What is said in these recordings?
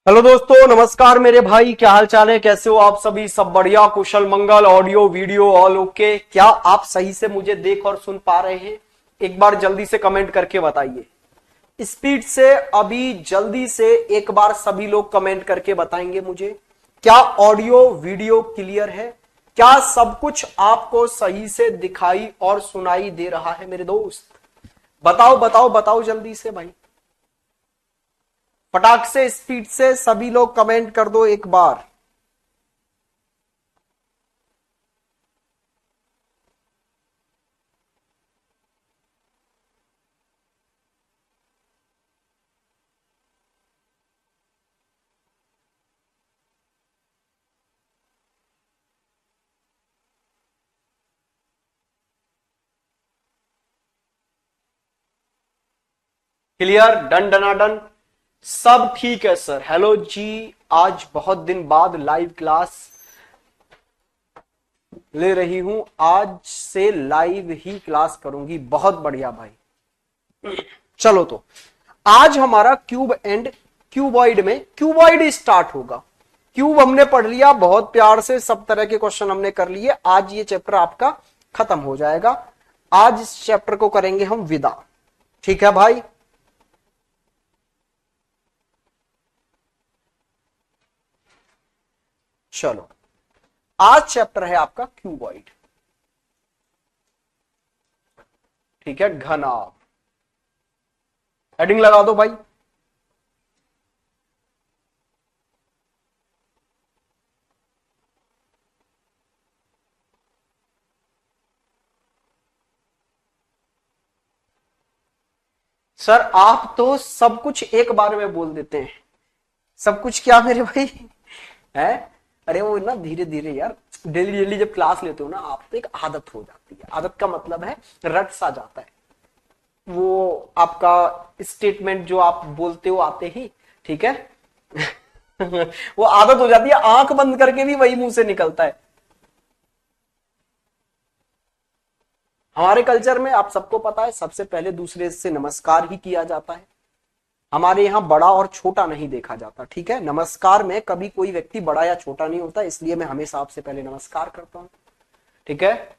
Hello दोस्तों, नमस्कार मेरे भाई। क्या हाल चाल है? कैसे हो आप सभी? सब बढ़िया, कुशल मंगल, ऑडियो वीडियो ऑल ओके? क्या आप सही से मुझे देख और सुन पा रहे हैं? एक बार जल्दी से कमेंट करके बताइए स्पीड से। अभी जल्दी से एक बार सभी लोग कमेंट करके बताएंगे मुझे, क्या ऑडियो वीडियो क्लियर है? क्या सब कुछ आपको सही से दिखाई और सुनाई दे रहा है मेरे दोस्त? बताओ बताओ बताओ जल्दी से भाई, फटाक से स्पीड से सभी लोग कमेंट कर दो एक बार। क्लियर, डन डनाडन, सब ठीक है सर। हेलो जी, आज बहुत दिन बाद लाइव क्लास ले रही हूं। आज से लाइव ही क्लास करूंगी। बहुत बढ़िया भाई। चलो तो आज हमारा क्यूब एंड क्यूबॉइड में क्यूबॉइड स्टार्ट होगा। क्यूब हमने पढ़ लिया बहुत प्यार से, सब तरह के क्वेश्चन हमने कर लिए। आज ये चैप्टर आपका खत्म हो जाएगा। आज इस चैप्टर को करेंगे हम विदा। ठीक है भाई? चलो, आज चैप्टर है आपका क्यूबॉइड। ठीक है, घनाभ। हेडिंग लगा दो भाई। सर आप तो सब कुछ एक बार में बोल देते हैं। सब कुछ क्या मेरे भाई है? अरे वो ना धीरे धीरे यार, डेली डेली जब क्लास लेते हो ना आप, तो एक आदत हो जाती है। आदत का मतलब है रट सा जाता है वो आपका स्टेटमेंट जो आप बोलते हो आते ही। ठीक है वो आदत हो जाती है, आंख बंद करके भी वही मुंह से निकलता है। हमारे कल्चर में आप सबको पता है, सबसे पहले दूसरे से नमस्कार ही किया जाता है। हमारे यहाँ बड़ा और छोटा नहीं देखा जाता। ठीक है, नमस्कार में कभी कोई व्यक्ति बड़ा या छोटा नहीं होता, इसलिए मैं हमेशा आपसे पहले नमस्कार करता हूं। ठीक है,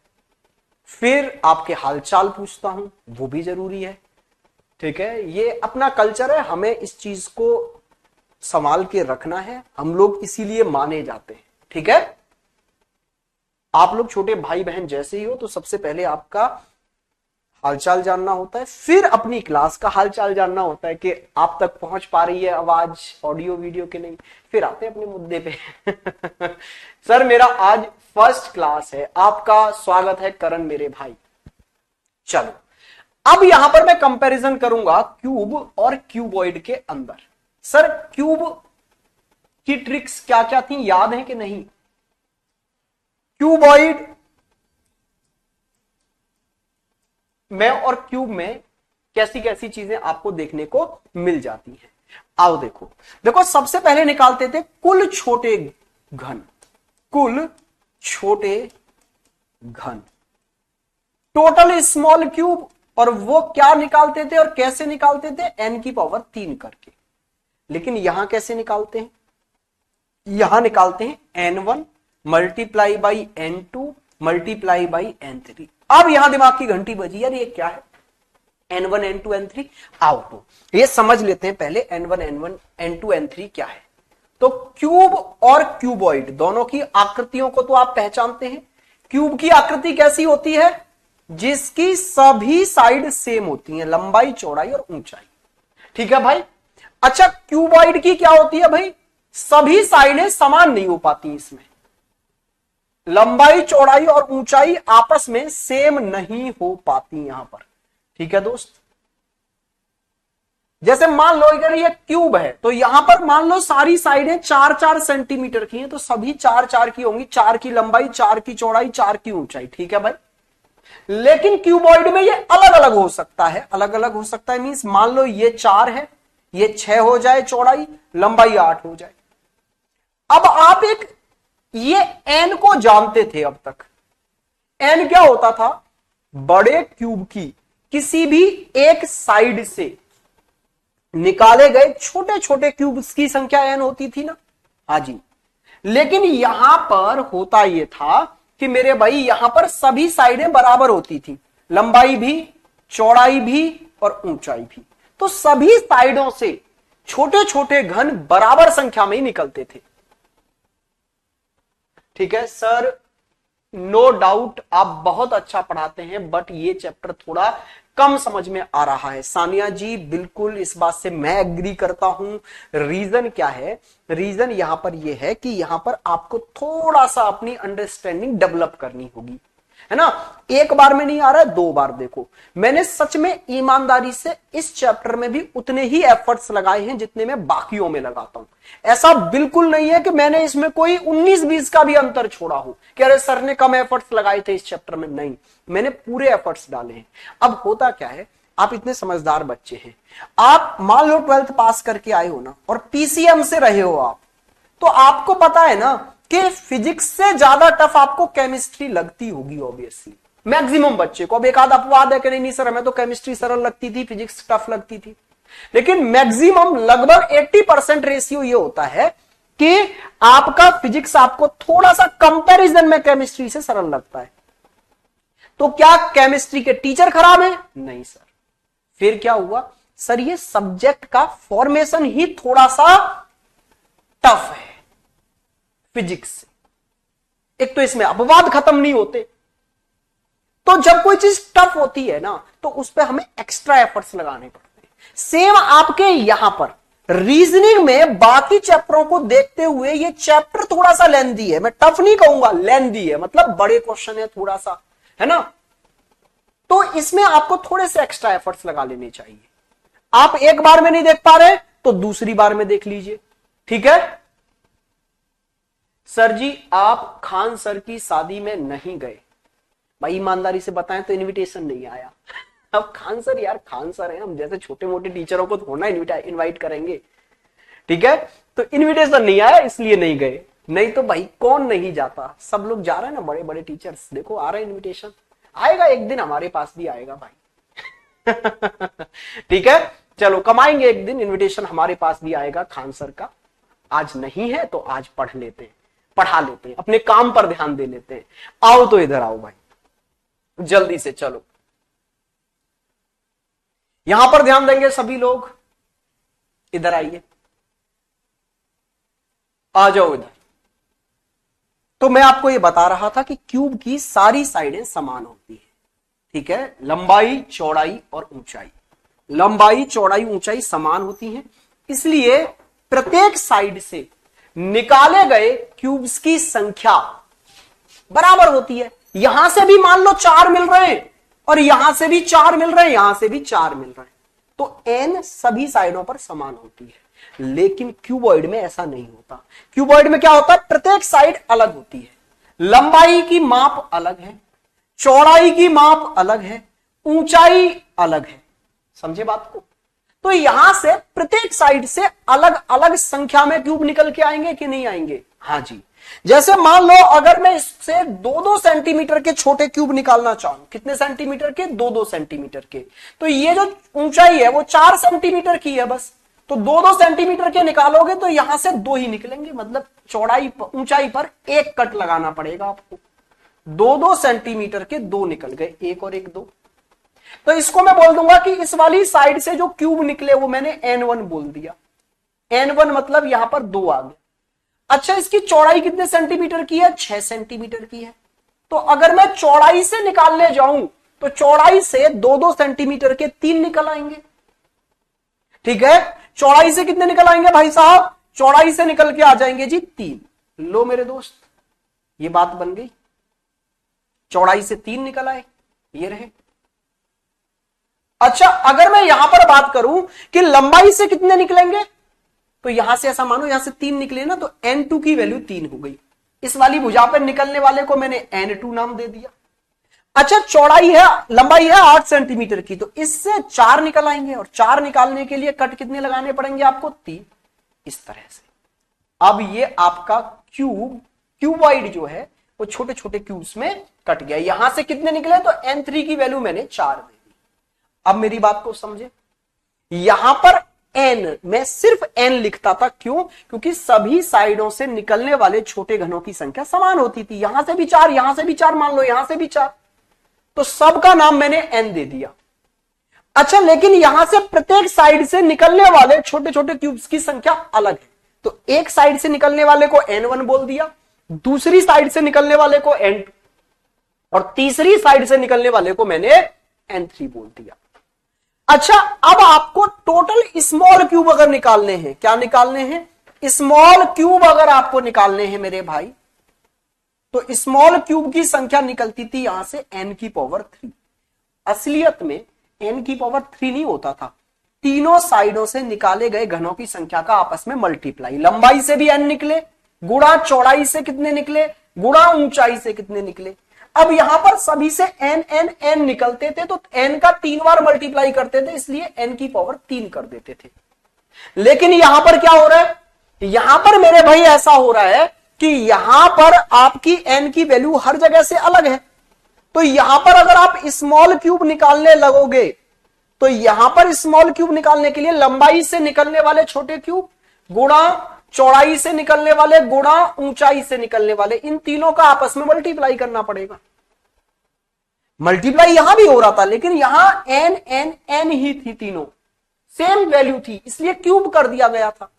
फिर आपके हालचाल पूछता हूं, वो भी जरूरी है। ठीक है, ये अपना कल्चर है, हमें इस चीज को संभाल के रखना है। हम लोग इसीलिए माने जाते हैं। ठीक है, आप लोग छोटे भाई बहन जैसे ही हो, तो सबसे पहले आपका हालचाल जानना होता है, फिर अपनी क्लास का हालचाल जानना होता है कि आप तक पहुंच पा रही है आवाज ऑडियो वीडियो के नहीं। फिर आते हैं अपने मुद्दे पे सर मेरा आज फर्स्ट क्लास है, आपका स्वागत है करण मेरे भाई। चलो, अब यहां पर मैं कंपैरिजन करूंगा क्यूब और क्यूबॉइड के अंदर। सर क्यूब की ट्रिक्स क्या क्या थी, याद है कि नहीं? क्यूबॉइड में और क्यूब में कैसी कैसी चीजें आपको देखने को मिल जाती हैं। आओ देखो देखो, सबसे पहले निकालते थे कुल छोटे घन। कुल छोटे घन, टोटल स्मॉल क्यूब। और वो क्या निकालते थे और कैसे निकालते थे? n की पावर 3 करके। लेकिन यहां कैसे निकालते हैं? यहां निकालते हैं n1 multiply by n2 multiply by n3। अब यहां दिमाग की घंटी बजी, यार ये क्या है? n1 n2 n3। आओ तो ये समझ लेते हैं पहले, n1 n1 n2 n3 क्या है। तो क्यूब और क्यूबॉइड दोनों की आकृतियों को तो आप पहचानते हैं। क्यूब की आकृति कैसी होती है? जिसकी सभी साइड सेम होती हैं, लंबाई चौड़ाई और ऊंचाई। ठीक है भाई? अच्छा, क्यूबॉइड की क्या होती है भाई? सभी साइडें समान नहीं हो पाती, इसमें लंबाई चौड़ाई और ऊंचाई आपस में सेम नहीं हो पाती यहां पर। ठीक है दोस्त, जैसे मान लो अगर ये क्यूब है, तो यहां पर मान लो सारी साइडें 4-4 सेंटीमीटर की हैं, तो सभी 4-4 की होंगी। 4 की लंबाई, 4 की चौड़ाई, 4 की ऊंचाई। ठीक है भाई? लेकिन क्यूबॉइड में ये अलग अलग हो सकता है। अलग अलग हो सकता है मींस, मान लो ये 4 है, ये 6 हो जाए चौड़ाई, लंबाई 8 हो जाए। अब आप एक ये एन को जानते थे अब तक। एन क्या होता था? बड़े क्यूब की किसी भी एक साइड से निकाले गए छोटे छोटे क्यूब्स की संख्या n होती थी ना। हाँ जी, लेकिन यहां पर होता यह था कि मेरे भाई यहां पर सभी साइडें बराबर होती थी, लंबाई भी, चौड़ाई भी और ऊंचाई भी। तो सभी साइडों से छोटे छोटे घन बराबर संख्या में ही निकलते थे। ठीक है सर, नो डाउट आप बहुत अच्छा पढ़ाते हैं, बट ये चैप्टर थोड़ा कम समझ में आ रहा है। सानिया जी बिल्कुल इस बात से मैं एग्री करता हूं। रीजन क्या है? रीजन यहां पर यह है कि यहां पर आपको थोड़ा सा अपनी अंडरस्टैंडिंग डेवलप करनी होगी, है ना। एक बार में नहीं आ रहा है, दो बार देखो। मैंने सच में ईमानदारी से इस चैप्टर में भी उतने ही एफर्ट्स लगाए हैं जितने मैं बाकियों में लगाता हूं। ऐसा बिल्कुल नहीं है कि मैंने इसमें कोई 19-20 का भी अंतर छोड़ा हो कि अरे सर ने कम एफर्ट्स लगाए थे इस चैप्टर में। नहीं, मैंने पूरे एफर्ट्स डाले हैं। अब होता क्या है, आप इतने समझदार बच्चे हैं, आप मान लो 12th पास करके आए हो ना और पीसीएम से रहे हो आप, तो आपको पता है ना कि फिजिक्स से ज्यादा टफ आपको केमिस्ट्री लगती होगी ऑब्वियसली, मैक्सिमम बच्चे को। अब एक आध अपवाद है कि नहीं सर हमें तो केमिस्ट्री सरल लगती थी, फिजिक्स टफ लगती थी, लेकिन मैक्सिमम लगभग 80% रेशियो ये होता है कि आपका फिजिक्स आपको थोड़ा सा कंपैरिजन में केमिस्ट्री से सरल लगता है। तो क्या केमिस्ट्री के टीचर खराब है? नहीं सर। फिर क्या हुआ सर, ये सब्जेक्ट का फॉर्मेशन ही थोड़ा सा टफ है फिजिक्स से। एक तो इसमें अपवाद खत्म नहीं होते, तो जब कोई चीज टफ होती है ना तो उस पर हमें एक्स्ट्रा एफर्ट्स लगाने पड़ते हैं। सेम आपके यहां पर रीजनिंग में बाकी चैप्टरों को देखते हुए ये चैप्टर थोड़ा सा लेंथी है, मैं टफ नहीं कहूंगा, लेंथी है, मतलब बड़े क्वेश्चन है थोड़ा सा, है ना। तो इसमें आपको थोड़े से एक्स्ट्रा एफर्ट्स लगा लेने चाहिए। आप एक बार में नहीं देख पा रहे तो दूसरी बार में देख लीजिए, ठीक है। सर जी आप खान सर की शादी में नहीं गए, भाई ईमानदारी से बताएं तो इनविटेशन नहीं आया। अब खान सर यार खान सर है, हम जैसे छोटे मोटे टीचरों को थोड़ा इनवाइट करेंगे, ठीक है। तो इनविटेशन नहीं आया इसलिए नहीं गए, नहीं तो भाई कौन नहीं जाता, सब लोग जा रहे हैं ना, बड़े बड़े टीचर्स देखो आ रहे हैं, इनविटेशन आएगा एक दिन, हमारे पास भी आएगा भाई। ठीक है, चलो कमाएंगे एक दिन, इनविटेशन हमारे पास भी आएगा खान सर का। आज नहीं है तो आज पढ़ लेते हैं, पढ़ा लेते हैं, अपने काम पर ध्यान दे लेते हैं। आओ तो इधर आओ भाई, जल्दी से चलो, यहां पर ध्यान देंगे सभी लोग, इधर आइए, आ जाओ इधर। तो मैं आपको यह बता रहा था कि क्यूब की सारी साइडें समान होती है, ठीक है। लंबाई, चौड़ाई और ऊंचाई, लंबाई, चौड़ाई, ऊंचाई समान होती है, इसलिए प्रत्येक साइड से निकाले गए क्यूब्स की संख्या बराबर होती है। यहां से भी मान लो 4 मिल रहे हैं और यहां से भी 4 मिल रहे हैं, यहां से भी 4 मिल रहे हैं, तो n सभी साइडों पर समान होती है। लेकिन क्यूबॉइड में ऐसा नहीं होता। क्यूबॉइड में क्या होता है, प्रत्येक साइड अलग होती है, लंबाई की माप अलग है, चौड़ाई की माप अलग है, ऊंचाई अलग है, समझे बात को। तो यहां से प्रत्येक साइड से अलग अलग संख्या में क्यूब निकल के आएंगे कि नहीं आएंगे? हाँ जी। जैसे मान लो अगर मैं इससे 2-2 सेंटीमीटर के छोटे क्यूब निकालना चाहूं, कितने सेंटीमीटर के? 2-2 सेंटीमीटर के, तो ये जो ऊंचाई है वो 4 सेंटीमीटर की है बस, तो 2-2 सेंटीमीटर के निकालोगे तो यहां से 2 ही निकलेंगे, मतलब चौड़ाई ऊंचाई पर 1 कट लगाना पड़ेगा आपको। 2-2 सेंटीमीटर के 2 निकल गए, 1 और 1 2। तो इसको मैं बोल दूंगा कि इस वाली साइड से जो क्यूब निकले वो मैंने n1 बोल दिया। n1 मतलब यहां पर 2 आ गया। अच्छा, इसकी चौड़ाई कितने सेंटीमीटर की है? 6 सेंटीमीटर की है। तो अगर मैं चौड़ाई से निकालने जाऊं तो चौड़ाई से 2-2 सेंटीमीटर के 3 निकल आएंगे, ठीक है। चौड़ाई से कितने निकल आएंगे भाई साहब? चौड़ाई से निकल के आ जाएंगे जी 3। लो मेरे दोस्त, ये बात बन गई, चौड़ाई से 3 निकल आए, ये रहे। अच्छा, अगर मैं यहां पर बात करूं कि लंबाई से कितने निकलेंगे, तो यहां से ऐसा मानो यहां से 3 निकले ना, तो n2 की वैल्यू 3 हो गई। इस वाली भुजा पर निकलने वाले को मैंने n2 नाम दे दिया। अच्छा, चौड़ाई है, लंबाई है 8 सेंटीमीटर की, तो इससे 4 निकल आएंगे, और 4 निकालने के लिए कट कितने लगाने पड़ेंगे आपको? 3। इस तरह से अब ये आपका क्यूबॉइड जो है वो छोटे छोटे क्यूब्स में कट गया। यहां से कितने निकले? तो n3 की वैल्यू मैंने 4 दे दी। अब मेरी बात को समझे, यहां पर एन, मैं सिर्फ एन लिखता था। क्यों? क्योंकि सभी साइडों से निकलने वाले छोटे घनों की संख्या समान होती थी। यहां से भी 4, यहां से भी 4, मान लो यहां से भी 4, तो सबका नाम मैंने एन दे दिया। अच्छा, लेकिन यहां से प्रत्येक साइड से निकलने वाले छोटे छोटे क्यूब्स की संख्या अलग है। तो एक साइड से निकलने वाले को n1 बोल दिया, दूसरी साइड से निकलने वाले को n2, और तीसरी साइड से निकलने वाले को मैंने n3 बोल दिया। अच्छा, अब आपको टोटल स्मॉल क्यूब अगर निकालने हैं, क्या निकालने हैं? स्मॉल क्यूब अगर आपको निकालने हैं मेरे भाई, तो स्मॉल क्यूब की संख्या निकलती थी यहां से n की पावर 3। असलियत में n की पावर 3 नहीं होता था, तीनों साइडों से निकाले गए घनों की संख्या का आपस में मल्टीप्लाई। लंबाई से भी n निकले, गुणा चौड़ाई से कितने निकले, गुणा ऊंचाई से कितने निकले। अब यहां पर सभी से n n n निकलते थे, तो n का 3 बार मल्टीप्लाई करते थे, इसलिए n की पावर 3 कर देते थे। लेकिन यहां पर क्या हो रहा है? यहां पर मेरे भाई ऐसा हो रहा है कि यहां पर आपकी n की वैल्यू हर जगह से अलग है। तो यहां पर अगर आप स्मॉल क्यूब निकालने लगोगे, तो यहां पर स्मॉल क्यूब निकालने के लिए लंबाई से निकलने वाले छोटे क्यूब गुणा चौड़ाई से निकलने वाले गुणा ऊंचाई से निकलने वाले, इन तीनों का आपस में मल्टीप्लाई करना पड़ेगा। मल्टीप्लाई यहां भी हो रहा था, लेकिन यहां n n n ही थी, तीनों सेम वैल्यू थी, इसलिए क्यूब कर दिया गया था।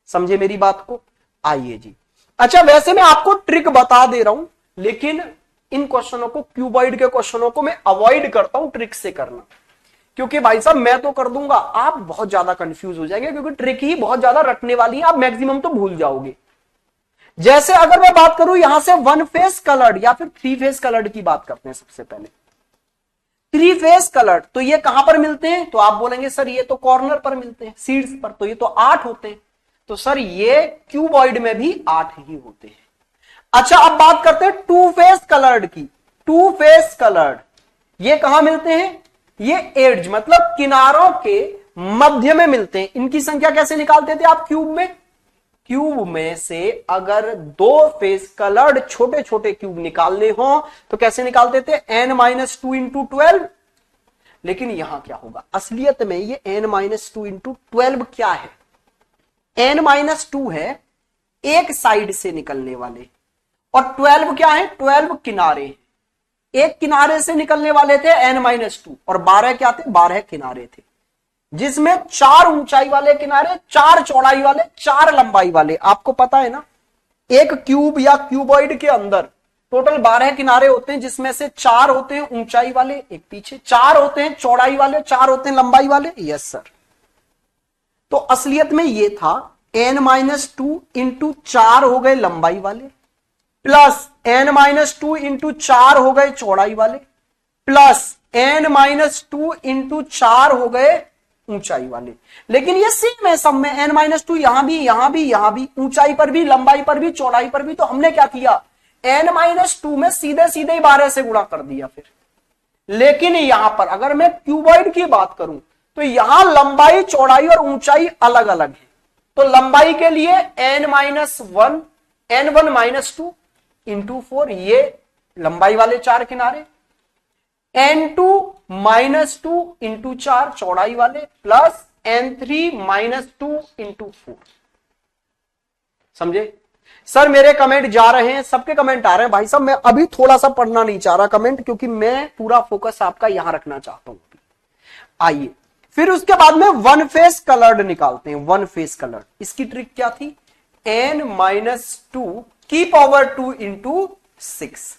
समझे मेरी बात को? आइए जी। अच्छा, वैसे मैं आपको ट्रिक बता दे रहा हूं, लेकिन इन क्वेश्चनों को, क्यूबॉइड के क्वेश्चनों को मैं अवॉइड करता हूं ट्रिक से करना, क्योंकि भाई साहब मैं तो कर दूंगा, आप बहुत ज्यादा कंफ्यूज हो जाएंगे, क्योंकि ट्रिक ही बहुत ज्यादा रटने वाली है, आप मैक्सिमम तो भूल जाओगे। जैसे अगर मैं बात करूं यहां से वन फेस कलर्ड या फिर थ्री फेस कलर्ड की बात करते हैं। सबसे पहले थ्री फेस कलर्ड, तो ये कहां पर मिलते हैं? तो आप बोलेंगे सर ये तो कॉर्नर पर मिलते हैं, सीड्स पर, तो ये तो 8 होते हैं। तो सर ये क्यूबॉइड में भी 8 ही होते हैं। अच्छा, अब बात करते हैं टू फेस कलर्ड की। टू फेस कलर्ड ये कहां मिलते हैं? ये एड्ज मतलब किनारों के मध्य में मिलते हैं। इनकी संख्या कैसे निकालते थे आप क्यूब में? क्यूब में से अगर दो फेस कलर्ड छोटे छोटे क्यूब निकालने हो तो कैसे निकालते थे? n-2 into 12। लेकिन यहां क्या होगा? असलियत में ये n-2 इंटू 12 क्या है? n-2 है एक साइड से निकलने वाले, और 12 क्या है? 12 किनारे। एक किनारे से निकलने वाले थे n-2, और 12 क्या थे? 12 किनारे थे, जिसमें 4 ऊंचाई वाले किनारे, 4 चौड़ाई वाले, 4 लंबाई वाले। आपको पता है ना, एक क्यूब या क्यूबॉइड के अंदर टोटल 12 किनारे होते हैं, जिसमें से 4 होते हैं ऊंचाई वाले, एक पीछे, 4 होते हैं चौड़ाई वाले, 4 होते हैं लंबाई वाले। Yes sir. तो असलियत में ये था n-2 इंटू 4 हो गए लंबाई वाले, प्लस n-2 इंटू 4 हो गए चौड़ाई वाले, प्लस n-2 इंटू 4 हो गए ऊंचाई वाले। लेकिन ये सेम है सब में, n-2 यहां भी, यहां भी, यहां भी, ऊंचाई पर भी, लंबाई पर भी, चौड़ाई पर भी। तो हमने क्या किया? n-2 में सीधे सीधे 12 से गुणा कर दिया फिर। लेकिन यहां पर अगर मैं क्यूबॉइड की बात करूं, तो यहां लंबाई, चौड़ाई और ऊंचाई अलग अलग है। तो लंबाई के लिए n-1 n1-2 इंटू 4, ये लंबाई वाले 4 किनारे, n2-2 इंटू 4 चौड़ाई वाले, प्लस n3-2 इंटू 4। समझे सर? मेरे कमेंट जा रहे हैं, सबके कमेंट आ रहे हैं भाई साहब। मैं अभी थोड़ा सा पढ़ना नहीं चाह रहा कमेंट, क्योंकि मैं पूरा फोकस आपका यहां रखना चाहता हूं। आइए, फिर उसके बाद में वन फेस कलर्ड निकालते हैं। वन फेस कलर्ड, इसकी ट्रिक क्या थी? n-2 की पावर 2 इंटू 6।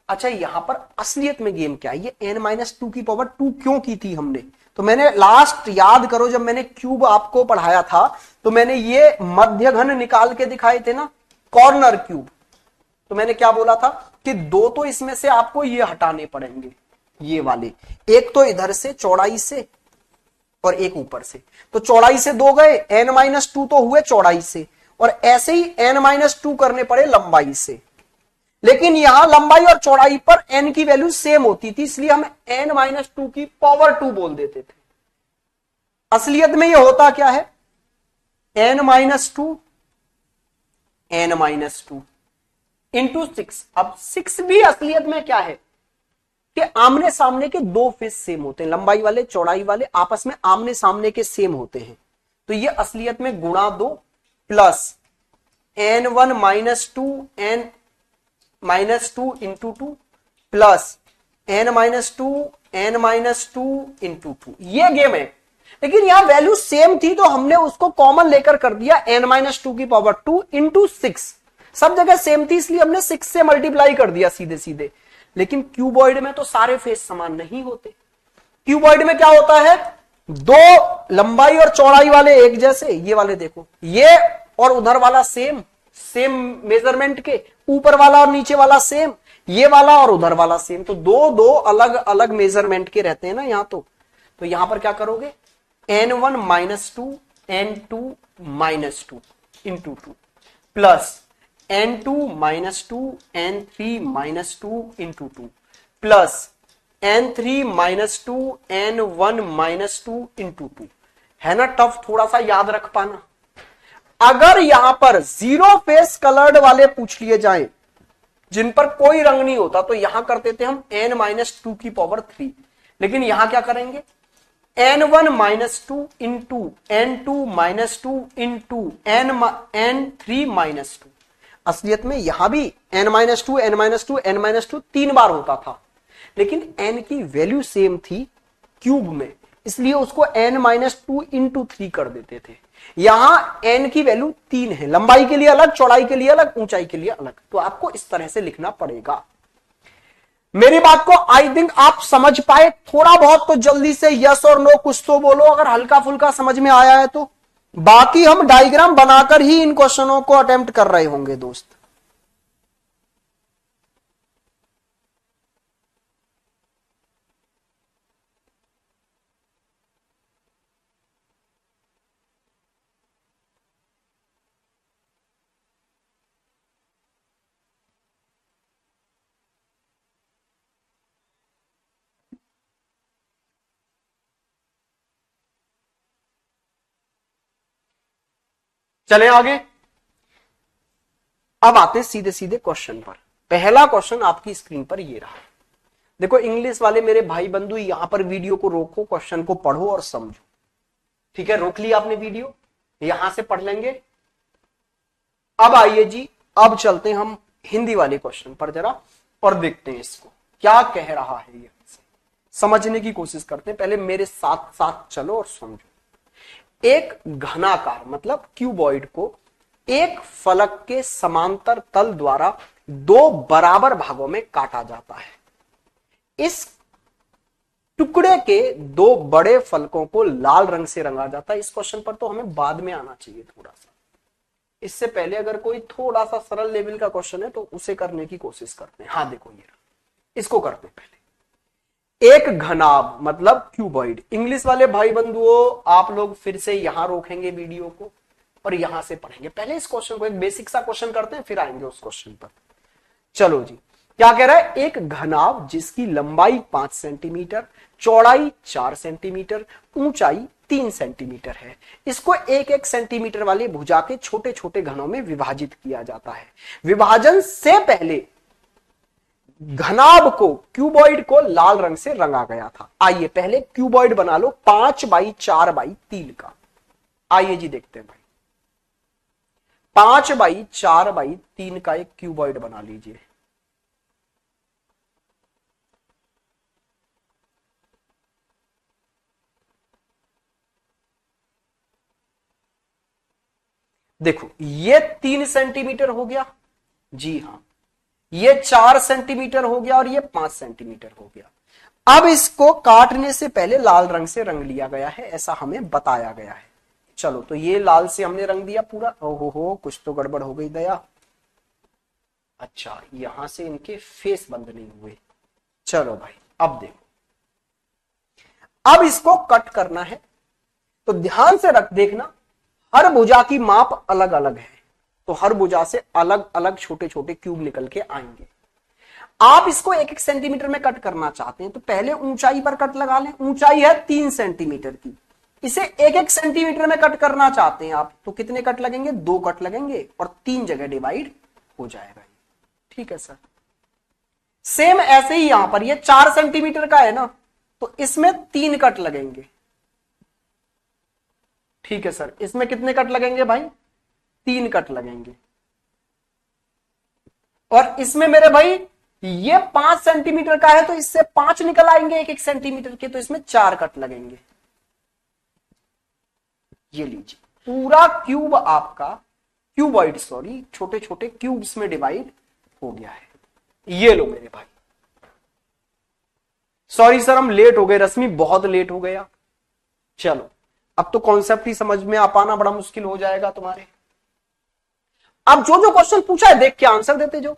अच्छा, यहां पर असलियत में गेम क्या है? ये n-2 की पावर 2 क्यों की थी हमने? तो मैंने लास्ट याद करो, जब मैंने क्यूब आपको पढ़ाया था, तो मैंने ये मध्य घन निकाल के दिखाए थे ना, कॉर्नर क्यूब। तो मैंने क्या बोला था कि दो तो इसमें से आपको ये हटाने पड़ेंगे, ये वाले, एक तो इधर से चौड़ाई से और एक ऊपर से। तो चौड़ाई से 2 गए, n-2 तो हुए चौड़ाई से, और ऐसे ही n-2 करने पड़े लंबाई से। लेकिन यहां लंबाई और चौड़ाई पर n की वैल्यू सेम होती थी, इसलिए हम n-2 की पावर 2 बोल देते थे। असलियत में यह होता क्या है? n-2 into 6। अब 6 भी असलियत में क्या है? कि आमने सामने के दो फेस सेम होते हैं, लंबाई वाले चौड़ाई वाले आपस में आमने सामने के सेम होते हैं, तो ये असलियत में गुणा दो plus n1 minus two n minus two into two plus n minus two n minus two into two. ये गेम है, लेकिन यहां वैल्यू सेम थी तो हमने उसको कॉमन लेकर कर दिया n माइनस टू की पावर 2 इंटू 6। सब जगह सेम थी इसलिए हमने 6 से मल्टीप्लाई कर दिया सीधे सीधे। लेकिन क्यूबॉइड में तो सारे फेस समान नहीं होते। क्यूबॉइड में क्या होता है, दो लंबाई और चौड़ाई वाले एक जैसे, ये वाले देखो, ये और उधर वाला सेम सेम मेजरमेंट के, ऊपर वाला और नीचे वाला सेम, ये वाला और उधर वाला सेम, तो दो दो अलग अलग मेजरमेंट के रहते हैं ना यहां। तो यहां पर क्या करोगे, n1 minus two n2 minus two into two plus n2 minus two n3 minus two into two plus n3 minus two n1 minus two into two. है ना टफ, थोड़ा सा याद रख पाना। अगर यहां पर जीरो फेस कलर्ड वाले पूछ लिए जाएं जिन पर कोई रंग नहीं होता, तो यहां करते थे हम n माइनस टू की पावर 3, लेकिन यहां क्या करेंगे, n1 minus two into n2 minus two into n3 minus two. असलियत में यहां भी n minus two n minus two n minus two 3 बार होता था, लेकिन n की वैल्यू सेम थी क्यूब में, इसलिए उसको n माइनस टू इंटू 3 कर देते थे। यहां n की वैल्यू 3 है, लंबाई के लिए अलग, चौड़ाई के लिए अलग, ऊंचाई के लिए अलग, तो आपको इस तरह से लिखना पड़ेगा। मेरी बात को आई थिंक आप समझ पाए थोड़ा बहुत, तो जल्दी से यस और नो कुछ तो बोलो अगर हल्का फुल्का समझ में आया है तो। बाकी हम डायग्राम बनाकर ही इन क्वेश्चनों को अटेम्प्ट कर रहे होंगे दोस्त। चले आगे, अब आते सीधे सीधे क्वेश्चन पर। पहला क्वेश्चन आपकी स्क्रीन पर ये रहा। देखो इंग्लिश वाले मेरे भाई बंधु, यहां पर वीडियो को रोको, क्वेश्चन को पढ़ो और समझो। ठीक है, रोक लिया आपने वीडियो, यहां से पढ़ लेंगे। अब आइए जी, अब चलते हैं हम हिंदी वाले क्वेश्चन पर जरा और देखते हैं इसको क्या कह रहा है, ये समझने की कोशिश करते हैं। पहले मेरे साथ साथ चलो और समझो। एक घनाकार मतलब क्यूबॉइड को एक फलक के समांतर तल द्वारा दो बराबर भागों में काटा जाता है। इस टुकड़े के दो बड़े फलकों को लाल रंग से रंगा जाता है। इस क्वेश्चन पर तो हमें बाद में आना चाहिए थोड़ा सा, इससे पहले अगर कोई थोड़ा सा सरल लेवल का क्वेश्चन है तो उसे करने की कोशिश करते हैं। हाँ देखो ये इसको करते हैं पहले। एक घनाभ मतलब क्यूबॉइड। इंग्लिश वाले भाई बंधुओं आप लोग फिर से यहां रोकेंगे वीडियो को और यहां से पढ़ेंगे। पहले इस क्वेश्चन को एक बेसिक सा क्वेश्चन करते हैं, फिर आएंगे उस क्वेश्चन पर। चलो जी, क्या कह रहा है, एक घनाभ जिसकी लंबाई 5 सेंटीमीटर, चौड़ाई 4 सेंटीमीटर, ऊंचाई 3 सेंटीमीटर है, इसको 1-1 सेंटीमीटर वाले भुजा के छोटे छोटे घनों में विभाजित किया जाता है। विभाजन से पहले घनाभ को, क्यूबॉइड को लाल रंग से रंगा गया था। आइए पहले क्यूबॉइड बना लो 5x4x3 का। आइए जी देखते हैं भाई, 5x4x3 का एक क्यूबॉइड बना लीजिए। देखो ये 3 सेंटीमीटर हो गया, जी हां, ये 4 सेंटीमीटर हो गया और ये 5 सेंटीमीटर हो गया। अब इसको काटने से पहले लाल रंग से रंग लिया गया है, ऐसा हमें बताया गया है। चलो तो ये लाल से हमने रंग दिया पूरा। ओहो हो, कुछ तो गड़बड़ हो गई दया। अच्छा, यहां से इनके फेस बंद नहीं हुए। चलो भाई अब देखो, अब इसको कट करना है तो ध्यान से रख देखना, हर भुजा की माप अलग अलग है, तो हर भुजा से अलग अलग छोटे छोटे क्यूब निकल के आएंगे। आप इसको 1-1 सेंटीमीटर में कट करना चाहते हैं तो पहले ऊंचाई पर कट लगा लें। ऊंचाई है 3 सेंटीमीटर की, इसे 1-1 सेंटीमीटर में कट करना चाहते हैं आप तो कितने कट लगेंगे, 2 कट लगेंगे और 3 जगह डिवाइड हो जाएगा। ठीक है सर। सेम ऐसे ही यहां पर ये 4 सेंटीमीटर का है ना, तो इसमें 3 कट लगेंगे। ठीक है सर, इसमें कितने कट लगेंगे भाई? 3 कट लगेंगे। और इसमें मेरे भाई ये 5 सेंटीमीटर का है, तो इससे 5 निकल आएंगे 1-1 सेंटीमीटर के, तो इसमें 4 कट लगेंगे। ये लीजिए, पूरा क्यूब आपका, क्यूबॉइड सॉरी, छोटे छोटे क्यूब्स में डिवाइड हो गया है। ये लो मेरे भाई। सॉरी सर, हम लेट हो गए, रश्मि बहुत लेट हो गया। चलो, अब तो कॉन्सेप्ट ही समझ में आ पाना बड़ा मुश्किल हो जाएगा तुम्हारे। अब जो जो क्वेश्चन पूछा है देख के आंसर देते जो।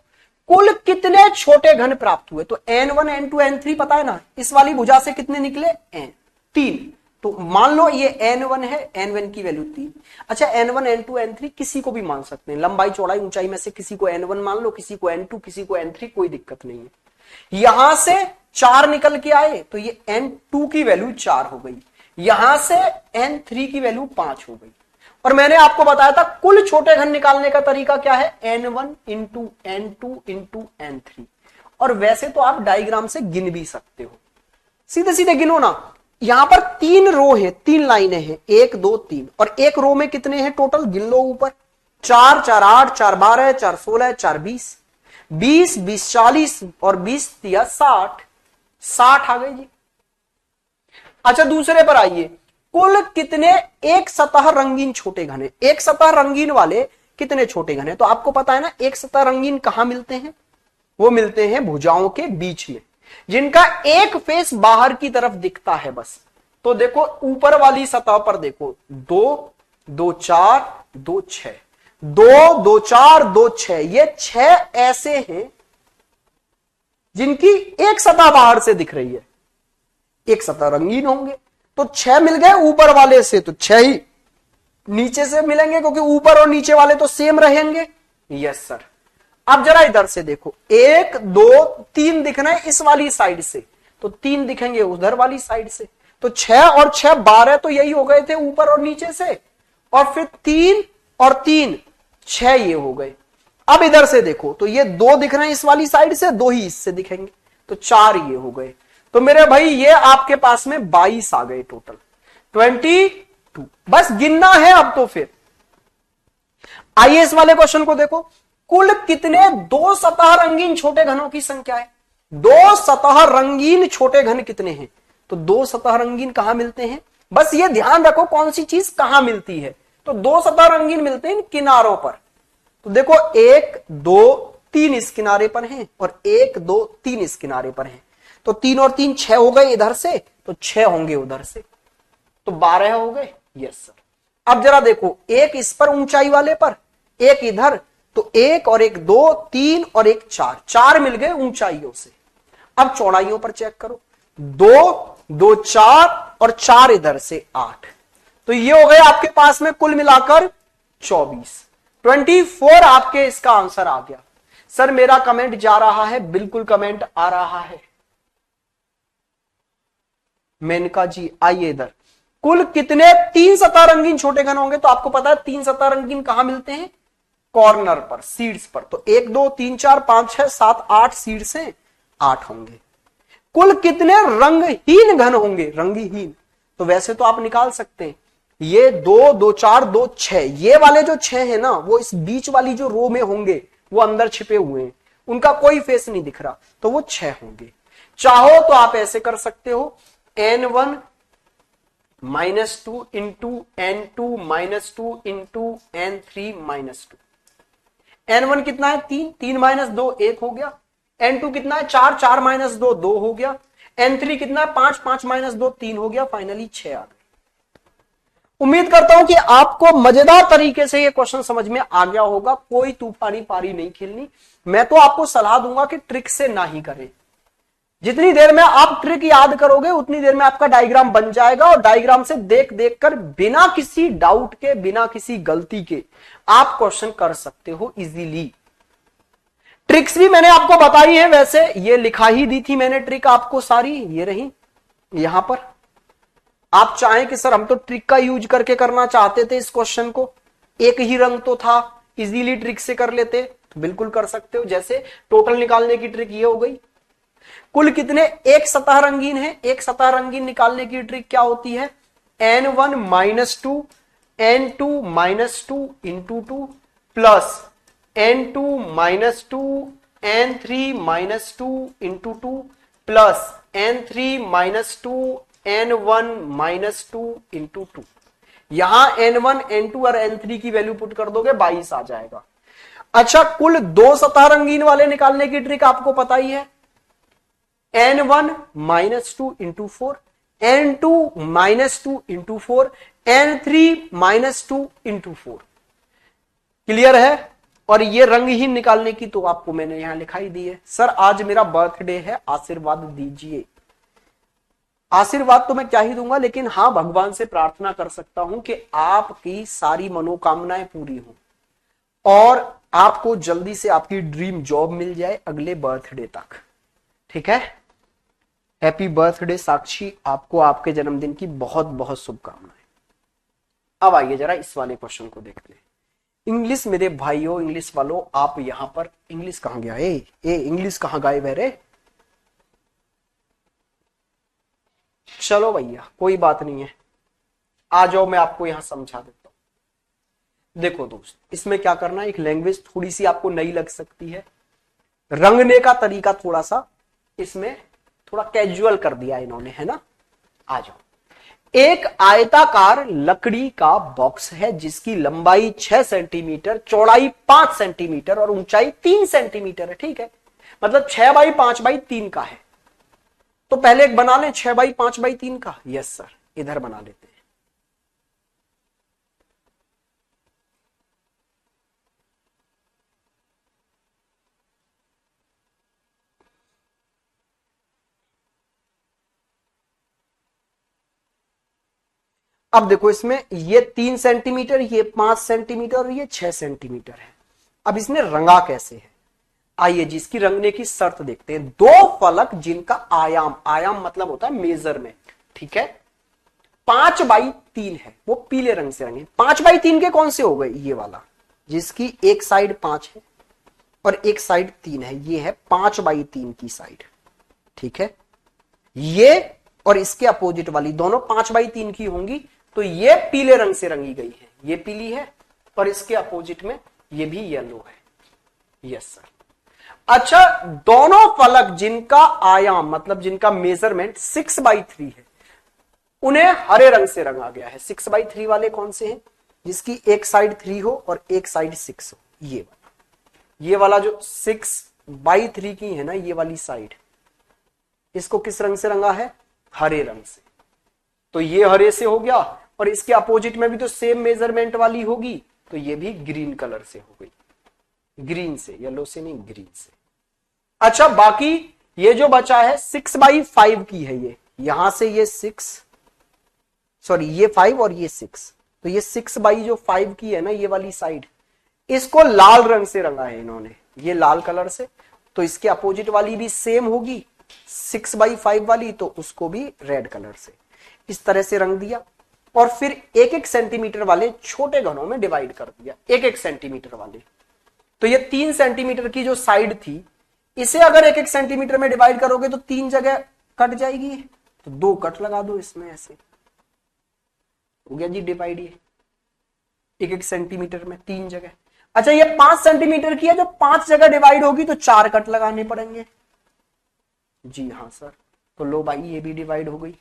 कुल कितने छोटे घन प्राप्त हुए? तो n1 n2 n3 पता है ना, इस वाली भुजा से कितने निकले? n 3। तो मान लो ये n1 है, n1 की वैल्यू 3। अच्छा, n1 n2 n3 किसी को भी मान सकते हैं, लंबाई चौड़ाई ऊंचाई में से किसी को n1 मान लो, किसी को n2, किसी को n3, कोई दिक्कत नहीं है। यहां से 4 निकल के आए तो ये n2 की वैल्यू 4 हो गई, यहां से n3 की वैल्यू 5 हो गई। और मैंने आपको बताया था कुल छोटे घन निकालने का तरीका क्या है? n1 into n2 into n3। और वैसे तो आप डायग्राम से गिन भी सकते हो, सीधे सीधे गिनो ना। यहां पर 3 रो है, 3 लाइनें हैं, 1 2 3, और एक रो में कितने हैं टोटल? गिन लो ऊपर। 4 4 8 4 12 4 16 4 20, 20 20 40 और 20 दिया 60, 60 आ गई जी। अच्छा, दूसरे पर आइए, कुल कितने एक सतह रंगीन छोटे घन है? एक सतह रंगीन वाले कितने छोटे घन है? तो आपको पता है ना, एक सतह रंगीन कहां मिलते हैं? वो मिलते हैं भुजाओं के बीच में, जिनका एक फेस बाहर की तरफ दिखता है बस। तो देखो ऊपर वाली सतह पर देखो, 2 2 4 2 6, 2 2 4 2 6, ये 6 ऐसे हैं जिनकी एक सतह बाहर से दिख रही है, एक सतह रंगीन होंगे। तो 6 मिल गए ऊपर वाले से, तो 6 ही नीचे से मिलेंगे, क्योंकि ऊपर और नीचे वाले तो सेम रहेंगे। Yes sir. अब जरा इधर से देखो, 1 2 3 दिखना है इस वाली साइड से, तो 3 दिखेंगे उधर वाली साइड से। तो 6 और 6 12, तो यही हो गए थे ऊपर और नीचे से, और फिर 3 और 3 6 ये हो गए। अब इधर से देखो, तो ये 2 दिख रहे हैं इस वाली साइड से, 2 ही इससे दिखेंगे, तो 4 ये हो गए। तो मेरे भाई ये आपके पास में 22 आ गए टोटल, 22। बस गिनना है अब तो। फिर आइए इस वाले क्वेश्चन को देखो, कुल कितने दो सतह रंगीन छोटे घनों की संख्या है? दो सतह रंगीन छोटे घन कितने हैं? तो दो सतह रंगीन कहां मिलते हैं? बस ये ध्यान रखो कौन सी चीज कहां मिलती है। तो दो सतह रंगीन मिलते हैं किनारों पर। तो देखो 1 2 3 इस किनारे पर हैं और 1 2 3 इस किनारे पर हैं। तो 3 और 3 6 हो गए इधर से, तो 6 होंगे उधर से, तो 12 हो गए। Yes sir. अब जरा देखो, एक इस पर ऊंचाई वाले पर, एक इधर, तो 1 और 1 2 3 और 1 4, 4 मिल गए ऊंचाइयों से। अब चौड़ाइयों पर चेक करो, 2 2 4 और 4 इधर से 8, तो ये हो गए आपके पास में कुल मिलाकर 24 आपके इसका आंसर आ गया। सर मेरा कमेंट जा रहा है? बिल्कुल कमेंट आ रहा है। मेनका जी आइए इधर, कुल कितने तीन सतह रंगीन छोटे घन होंगे? तो आपको पता है तीन सतह रंगीन कहां मिलते हैं? कॉर्नर पर, सीड्स पर। तो 1 2 3 4 5 6 7 8 सीड्स हैं, 8 होंगे। कुल कितने रंगहीन घन होंगे? रंगहीन, तो वैसे तो आप निकाल सकते हैं, ये 2 2 4 2 6, ये वाले जो 6 है ना, वो इस बीच वाली जो रो में होंगे, वो अंदर छिपे हुए हैं, उनका कोई फेस नहीं दिख रहा, तो वो 6 होंगे। चाहो तो आप ऐसे कर सकते हो, n1 -2 into n2 -2 into n3 -2। n1 कितना है? 3, 3 - 2 1 हो गया। n2 कितना है? 4, 4 - 2 2 हो गया। n3 कितना है? 5, 5 - 2 3 हो गया। फाइनली 6 आ गए। उम्मीद करता हूं कि आपको मजेदार तरीके से ये क्वेश्चन समझ में आ गया होगा। कोई तूफानी पारी नहीं खेलनी। मैं तो आपको सलाह दूंगा कि ट्रिक से ना ही करें। जितनी देर में आप ट्रिक याद करोगे उतनी देर में आपका डायग्राम बन जाएगा, और डायग्राम से देख देख कर बिना किसी डाउट के, बिना किसी गलती के आप क्वेश्चन कर सकते हो इजीली। ट्रिक्स भी मैंने आपको बताई है, वैसे ये लिखा ही दी थी मैंने ट्रिक आपको सारी, ये रही यहां पर। आप चाहें कि सर हम तो ट्रिक का यूज करके करना चाहते थे इस क्वेश्चन को, एक ही रंग तो था, इजीली ट्रिक से कर लेते, तो बिल्कुल कर सकते हो। जैसे टोटल निकालने की ट्रिक ये हो गई, कुल कितने, एक सतह रंगीन है। एक सतह रंगीन निकालने की ट्रिक क्या होती है, n1 minus two n2 minus two into two plus n2 minus two n3 minus two into two plus n3 minus two n1 minus two into two. यहां n1 n2 और n3 की वैल्यू पुट कर दोगे 22 आ जाएगा। अच्छा, कुल दो सतह रंगीन वाले निकालने की ट्रिक आपको पता ही है, n1 minus two into four, n2 minus two into four, n3 minus two into four. Clear है। और ये रंगहीन निकालने की तो आपको मैंने यहां लिखाई दी है। सर आज मेरा बर्थडे है, आशीर्वाद दीजिए। आशीर्वाद तो मैं क्या ही दूंगा, लेकिन हां भगवान से प्रार्थना कर सकता हूं कि आपकी सारी मनोकामनाएं पूरी हो और आपको जल्दी से आपकी ड्रीम जॉब मिल जाए अगले बर्थडे तक। ठीक है, हैप्पी बर्थडे साक्षी, आपको आपके जन्मदिन की बहुत बहुत शुभकामनाएं। अब आइए जरा इस वाले क्वेश्चन को देखते हैं। इंग्लिश मेरे भाइयों, इंग्लिश वालों, आप यहां पर, इंग्लिश कहां गया, ए इंग्लिश कहां गायब है रे। चलो भैया कोई बात नहीं है, आ जाओ मैं आपको यहां समझा देता हूं। देखो दोस्त, इसमें क्या करना है, एक लैंग्वेज थोड़ी सी आपको नई लग सकती है, रंगने का तरीका थोड़ा सा इसमें थोड़ा कैजुअल कर दिया इन्होंने, है ना। आ जाओ। एक आयताकार लकड़ी का बॉक्स है जिसकी लंबाई 6 सेंटीमीटर, चौड़ाई 5 सेंटीमीटर और ऊंचाई 3 सेंटीमीटर है। ठीक है, मतलब 6x5x3 का है। तो पहले एक बना लें 6x5x3 का। यस सर, इधर बना लेते हैं। अब देखो इसमें ये 3 सेंटीमीटर, ये 5 सेंटीमीटर और ये 6 सेंटीमीटर है। अब इसने रंगा कैसे है, आइए जी इसकी रंगने की शर्त देखते हैं। दो फलक जिनका आयाम, आयाम मतलब होता है मेजरमेंट, ठीक है, 5x3 है, वो पीले रंग से रंगे। 5x3 के कौन से हो गए, ये वाला जिसकी एक साइड 5 है और एक साइड 3 है, ये है 5x3 की साइड। ठीक है, ये और इसके अपोजिट वाली दोनों 5x3 की होंगी, तो ये पीले रंग से रंगी गई है, ये पीली है और इसके अपोजिट में ये भी येलो है। Yes sir. अच्छा, दोनों फलक जिनका आयाम मतलब जिनका मेजरमेंट 6x3 है, उन्हें हरे रंग से रंगा गया है। 6x3 वाले कौन से हैं, जिसकी एक साइड 3 हो और एक साइड 6 हो। ये वाला जो 6x3 की है ना, ये वाली साइड, इसको किस रंग से रंगा है, हरे रंग से। तो ये हरे से हो गया और इसके अपोजिट में भी तो सेम मेजरमेंट वाली होगी, तो ये भी ग्रीन कलर से हो गई, ग्रीन से, येलो से नहीं, ग्रीन से। अच्छा, बाकी ये जो बचा है 6x5 की है, ये यहां से ये 6, सॉरी ये 5 और ये 6, तो ये 6x5 की है ना, ये वाली साइड, इसको लाल रंग से रंगा है इन्होंने, ये लाल कलर से। तो इसके अपोजिट वाली भी सेम होगी 6x5 वाली, तो उसको भी रेड कलर से इस तरह से रंग दिया। और फिर एक एक सेंटीमीटर वाले छोटे घनों में डिवाइड कर दिया, एक एक सेंटीमीटर वाले। तो ये 3 सेंटीमीटर की जो साइड थी, इसे अगर एक एक सेंटीमीटर में डिवाइड करोगे तो 3 जगह कट जाएगी, तो 2 कट लगा दो इसमें, ऐसे हो गया जी डिवाइड, ये एक एक सेंटीमीटर में 3 जगह। अच्छा, ये 5 सेंटीमीटर की है, जो 5 जगह डिवाइड होगी तो 4 कट लगाने पड़ेंगे। जी हाँ सर, तो लो भाई ये भी डिवाइड हो गई।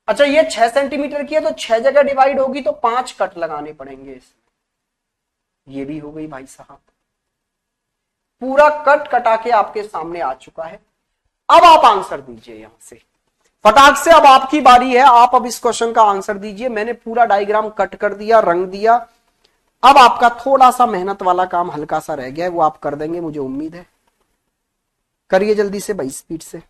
अच्छा, ये 6 सेंटीमीटर की है, तो 6 जगह डिवाइड होगी तो 5 कट लगाने पड़ेंगे इसमें, ये भी हो गई भाई साहब। पूरा कट कटा के आपके सामने आ चुका है। अब आप आंसर दीजिए यहां से फटाक से, अब आपकी बारी है, आप अब इस क्वेश्चन का आंसर दीजिए। मैंने पूरा डायग्राम कट कर दिया, रंग दिया। अब आपका थोड़ा सा मेहनत वाला काम हल्का सा रह गया है, वो आप कर देंगे मुझे उम्मीद है। करिए जल्दी से भाई, स्पीड से।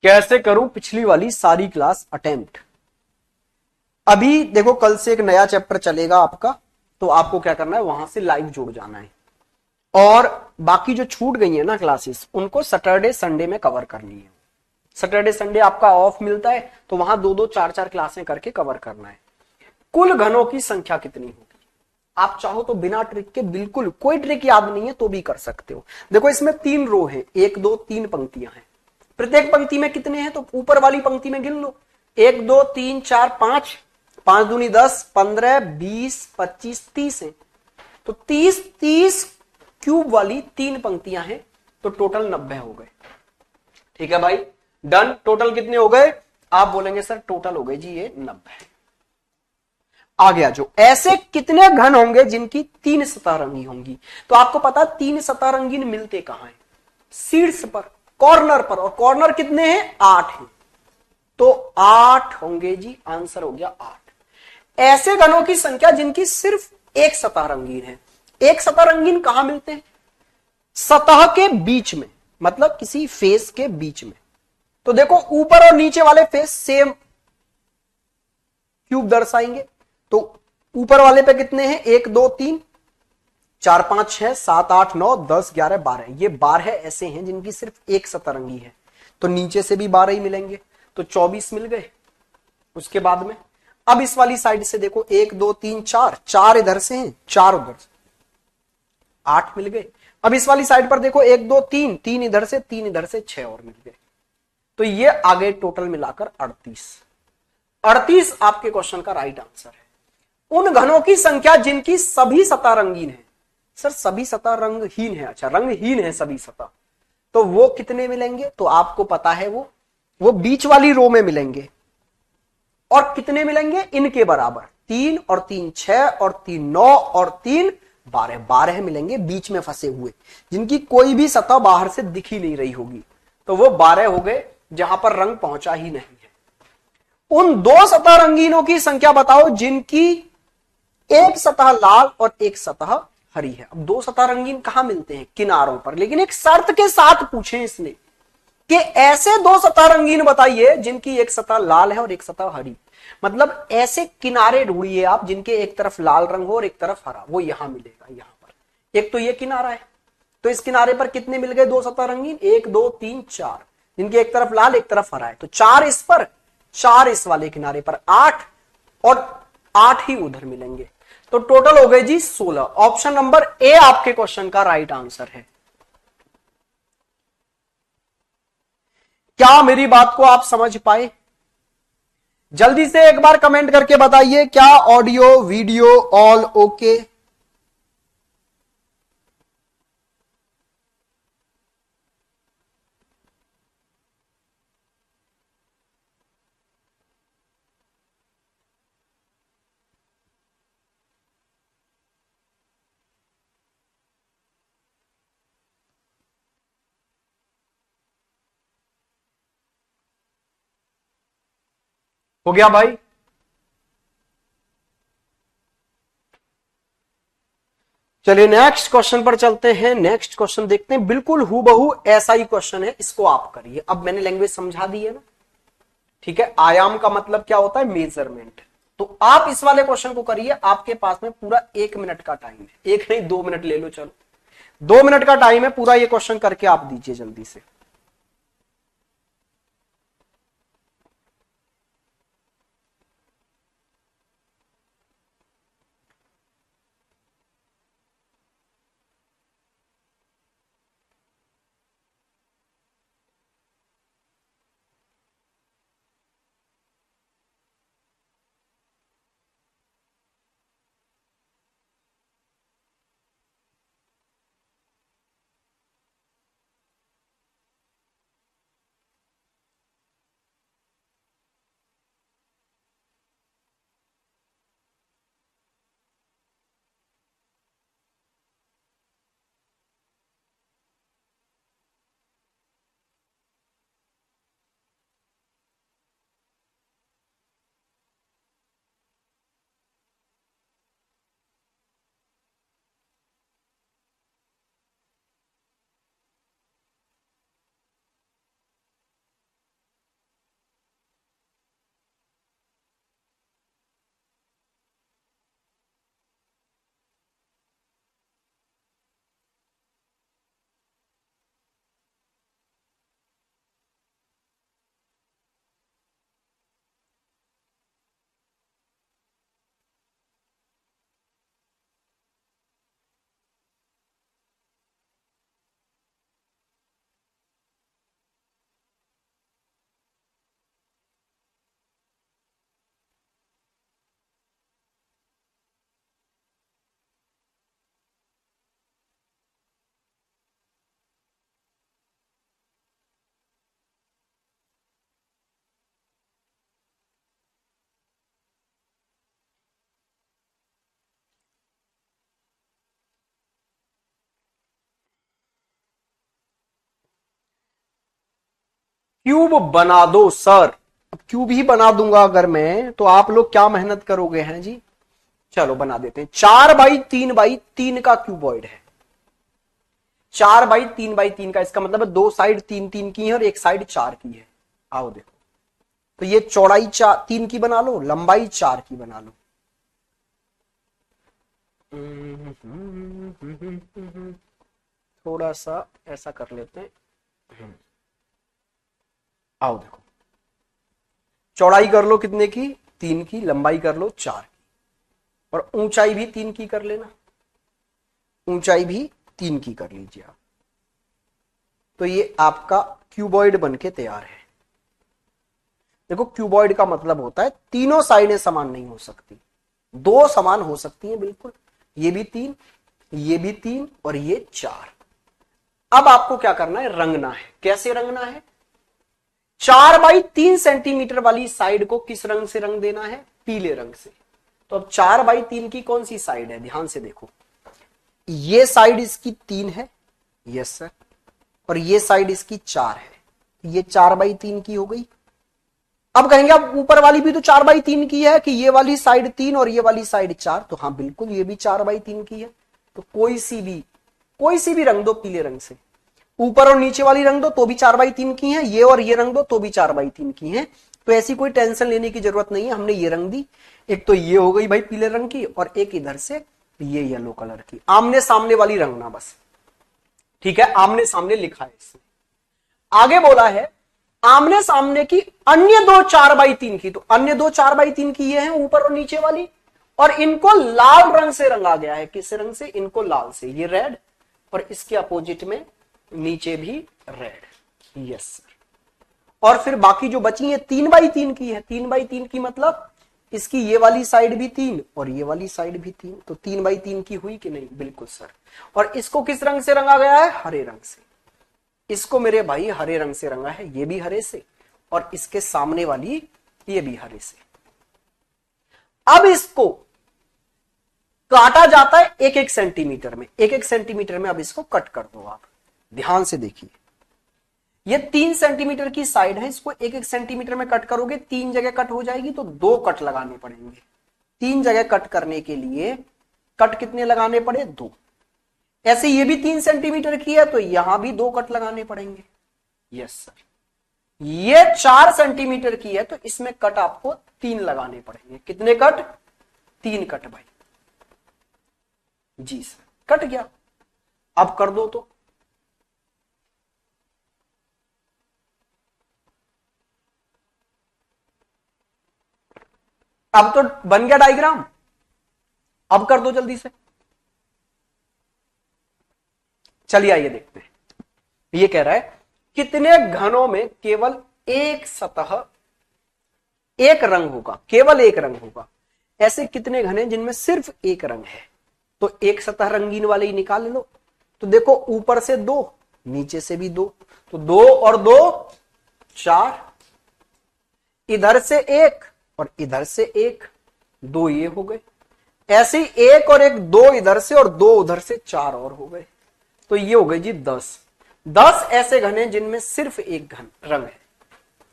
कैसे करूं पिछली वाली सारी क्लास अटेम्प्ट। अभी देखो कल से एक नया चैप्टर चलेगा आपका, तो आपको क्या करना है, वहां से लाइव जुड़ जाना है, और बाकी जो छूट गई है ना क्लासेस, उनको सैटरडे संडे में कवर करनी है। सैटरडे संडे आपका ऑफ मिलता है, तो वहां दो दो चार चार क्लासें करके कवर करना है। कुल घनों की संख्या कितनी होगी? आप चाहो तो बिना ट्रिक के, बिल्कुल कोई ट्रिक याद नहीं है तो भी कर सकते हो। देखो इसमें 3 रो है, 1 2 3 पंक्तियां हैं। प्रत्येक पंक्ति में कितने हैं, तो ऊपर वाली पंक्ति में गिन लो, 1 2 3 4 5, 5 दूनी 10, 15 20 25 30 है। तो 30 30 क्यूब वाली 3 पंक्तियां हैं, तो टोटल 90 हो गए। ठीक है भाई, डन। टोटल कितने हो गए? आप बोलेंगे सर टोटल हो गए जी ये 90। आ गया जो, ऐसे कितने घन होंगे जिनकी 3 सतह रंगी होंगी? तो आपको पता 3 सतह रंगीन मिलते कहां है? शीर्ष पर, कॉर्नर पर, और कॉर्नर कितने हैं? 8 हैं, तो 8 होंगे जी, आंसर हो गया 8। ऐसे घनों की संख्या जिनकी सिर्फ एक सतह रंगीन है। एक सतह रंगीन कहां मिलते हैं? सतह के बीच में, मतलब किसी फेस के बीच में। तो देखो ऊपर और नीचे वाले फेस सेम क्यूब दर्शाएंगे, तो ऊपर वाले पे कितने हैं? 1 2 3 4 5 6 7 8 9 10 11 12, ये 12 ऐसे हैं जिनकी सिर्फ एक सतरंगी है। तो नीचे से भी 12 ही मिलेंगे, तो 24 मिल गए। उसके बाद में अब इस वाली साइड से देखो, 1 2 3 4, 4 इधर से हैं, 4 उधर से, 8 मिल गए। अब इस वाली साइड पर देखो, 1 2 3, 3 इधर से, 3 इधर से, 6 और मिल गए। तो ये आ गए टोटल मिलाकर 38। 38 आपके क्वेश्चन का राइट आंसर है। उन घनों की संख्या जिनकी सभी सतह रंगीन है। सर सभी सतह रंगहीन है, अच्छा रंगहीन है सभी सतह, तो वो कितने मिलेंगे? तो आपको पता है वो बीच वाली रो में मिलेंगे। और कितने मिलेंगे? इनके बराबर, 3 और 3 6 और 3 9 और 3 12, 12 मिलेंगे बीच में फंसे हुए, जिनकी कोई भी सतह बाहर से दिख ही नहीं रही होगी। तो वो 12 हो गए जहां पर रंग पहुंचा ही नहीं है। उन 2 सतह रंगीनों की संख्या बताओ जिनकी एक सतह लाल और एक सतह हरी है। अब 2 सतह रंगीन कहां मिलते हैं? किनारों पर, लेकिन एक शर्त के साथ पूछे इसने कि ऐसे 2 सतह रंगीन बताइए जिनकी एक सतह लाल है और एक सतह हरी। मतलब ऐसे किनारे ढूंढिए आप जिनके एक तरफ लाल रंग हो और एक तरफ हरा, वो यहां मिलेगा। यहां पर एक तो ये किनारा है, तो इस किनारे पर कितने मिल गए 2 सतह रंगीन? 1 2 3 4, जिनके एक तरफ लाल एक तरफ हरा है, तो 4 इस पर, 4 इस वाले किनारे पर, 8 और 8 ही उधर मिलेंगे। तो टोटल हो गए जी 16। ऑप्शन नंबर ए आपके क्वेश्चन का राइट आंसर है। क्या मेरी बात को आप समझ पाए? जल्दी से एक बार कमेंट करके बताइए, क्या ऑडियो वीडियो ऑल ओके? हो गया भाई? चलिए नेक्स्ट क्वेश्चन पर चलते हैं। नेक्स्ट क्वेश्चन देखते हैं, बिल्कुल हूबहू ऐसा ही क्वेश्चन है, इसको आप करिए। अब मैंने लैंग्वेज समझा दी है ना, ठीक है। आयाम का मतलब क्या होता है? मेजरमेंट। तो आप इस वाले क्वेश्चन को करिए, आपके पास में पूरा 1 मिनट का टाइम है, एक नहीं 2 मिनट ले लो, चलो 2 मिनट का टाइम है पूरा, ये क्वेश्चन करके आप दीजिए जल्दी से। क्यूब बना दो सर। अब क्यूब ही बना दूंगा अगर मैं, तो आप लोग क्या मेहनत करोगे हैं जी। चलो बना देते हैं। 4x3x3 का क्यूबॉइड है। 4x3x3 का, इसका मतलब है दो साइड 3 3 की है और एक साइड 4 की है। आओ देखो, तो ये चौड़ाई 3 की बना लो, लंबाई 4 की बना लो। थोड़ा सा ऐसा कर लेते हैं। आओ देखो, चौड़ाई कर लो कितने की, 3 की, लंबाई कर लो 4 की, और ऊंचाई भी 3 की कर लेना, ऊंचाई भी 3 की कर लीजिए आप। तो ये आपका क्यूबॉइड बनके तैयार है। देखो, क्यूबॉइड का मतलब होता है तीनों साइडें समान नहीं हो सकती, दो समान हो सकती हैं बिल्कुल। ये भी 3, ये भी 3 और ये 4। अब आपको क्या करना है, रंगना है। कैसे रंगना है, 4x3 सेंटीमीटर वाली साइड को किस रंग से रंग देना है, पीले रंग से। तो अब 4x3 की कौन सी साइड है, ध्यान से देखो। ये साइड इसकी 3 है, यस सर, और ये साइड इसकी 4 है। ये 4x3 की हो गई। अब कहेंगे अब ऊपर वाली भी तो 4x3 की है, कि ये वाली साइड 3 और ये वाली साइड 4। तो हाँ बिल्कुल, ये भी 4x3 की है। तो कोई सी भी रंग दो पीले रंग से। ऊपर और नीचे वाली रंग दो तो भी 4x3 की है, ये और ये रंग दो तो भी 4x3 की है। तो ऐसी कोई टेंशन लेने की जरूरत नहीं है। हमने ये रंग दी, एक तो ये हो गई भाई पीले रंग की, और एक इधर से ये येलो कलर की। आमने सामने वाली रंगना बस, ठीक है, आमने सामने लिखा है इसमें। आगे बोला है आमने सामने की अन्य दो 4x3 की। तो अन्य दो 4x3 की ये है ऊपर और नीचे वाली, और इनको लाल रंग से रंगा गया है। किस रंग से, इनको लाल से, ये रेड, और इसके अपोजिट में नीचे भी रेड, यस सर। और फिर बाकी जो बची है 3x3 की है। 3x3 की मतलब इसकी ये वाली साइड भी 3 और ये वाली साइड भी 3। तो 3x3 की हुई कि नहीं, बिल्कुल सर। और इसको किस रंग से रंगा गया है, हरे रंग से। इसको मेरे भाई हरे रंग से रंगा है, ये भी हरे से, और इसके सामने वाली ये भी हरे से। अब इसको काटा जाता है 1-1 सेंटीमीटर में, 1-1 सेंटीमीटर में। अब इसको कट कर दो आप, ध्यान से देखिए। ये 3 सेंटीमीटर की साइड है, इसको 1-1 सेंटीमीटर में कट करोगे, 3 जगह कट हो जाएगी, तो 2 कट लगाने पड़ेंगे। 3 जगह कट करने के लिए कट कितने लगाने पड़े, 2। ऐसे ये भी 3 सेंटीमीटर की है, तो यहां भी 2 कट लगाने पड़ेंगे, यस सर। ये 4 सेंटीमीटर की है, तो इसमें कट आपको 3 लगाने पड़ेंगे। कितने कट, 3 कट भाई, जी सर। कट गया, अब कर दो तो। अब तो बन गया डायग्राम, अब कर दो जल्दी से। चलिए आइए देखते हैं। ये कह रहा है कितने घनों में केवल एक सतह, एक रंग होगा, केवल एक रंग होगा। ऐसे कितने घन हैं जिनमें सिर्फ एक रंग है। तो एक सतह रंगीन वाले ही निकाल लो। तो देखो, ऊपर से 2, नीचे से भी 2, तो 2 और 2 4, इधर से 1 और इधर से 1, 2 ये हो गए। ऐसे ही 1 और 1, 2 इधर से और 2 उधर से, 4 और हो गए। तो ये हो गए जी 10 ऐसे घन हैं जिनमें सिर्फ एक घन रंग है,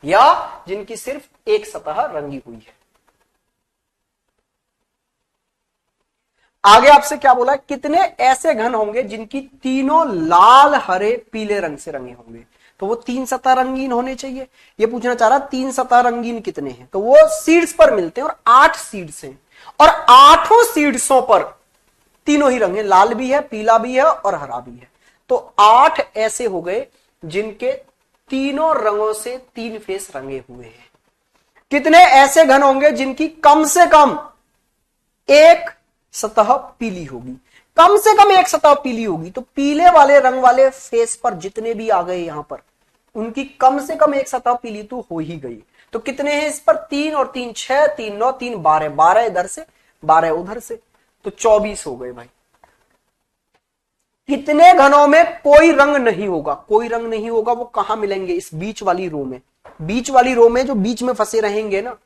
या जिनकी सिर्फ एक सतह रंगी हुई है। आगे आपसे क्या बोला, कितने ऐसे घन होंगे जिनकी तीनों लाल हरे पीले रंग से रंगे होंगे। तो वो 3 सतह रंगीन होने चाहिए। ये पूछना चाह रहा 3 सतह रंगीन कितने हैं, तो वो सीड्स पर मिलते हैं, और 8 सीड्स हैं, और 8 सीड्सों पर तीनों ही रंग हैं, लाल भी है, पीला भी है और हरा भी है। तो 8 ऐसे हो गए जिनके तीनों रंगों से 3 फेस रंगे हुए हैं। कितने ऐसे घन होंगे जिनकी कम से कम एक सतह पीली होगी, कम से कम एक सतह पीली होगी। तो पीले वाले रंग वाले फेस पर जितने भी आ गए यहां पर, उनकी कम से कम एक सतह पीली तो हो ही गई। तो कितने हैं इस पर, 3 और 3 6, 3 9, 3 12, 12 इधर से 12 उधर से, तो 24 हो गए भाई। कितने घनों में कोई रंग नहीं होगा, कोई रंग नहीं होगा, वो कहां मिलेंगे, इस बीच वाली रो में। बीच वाली रो में जो बीच में फंसे रहेंगे ना,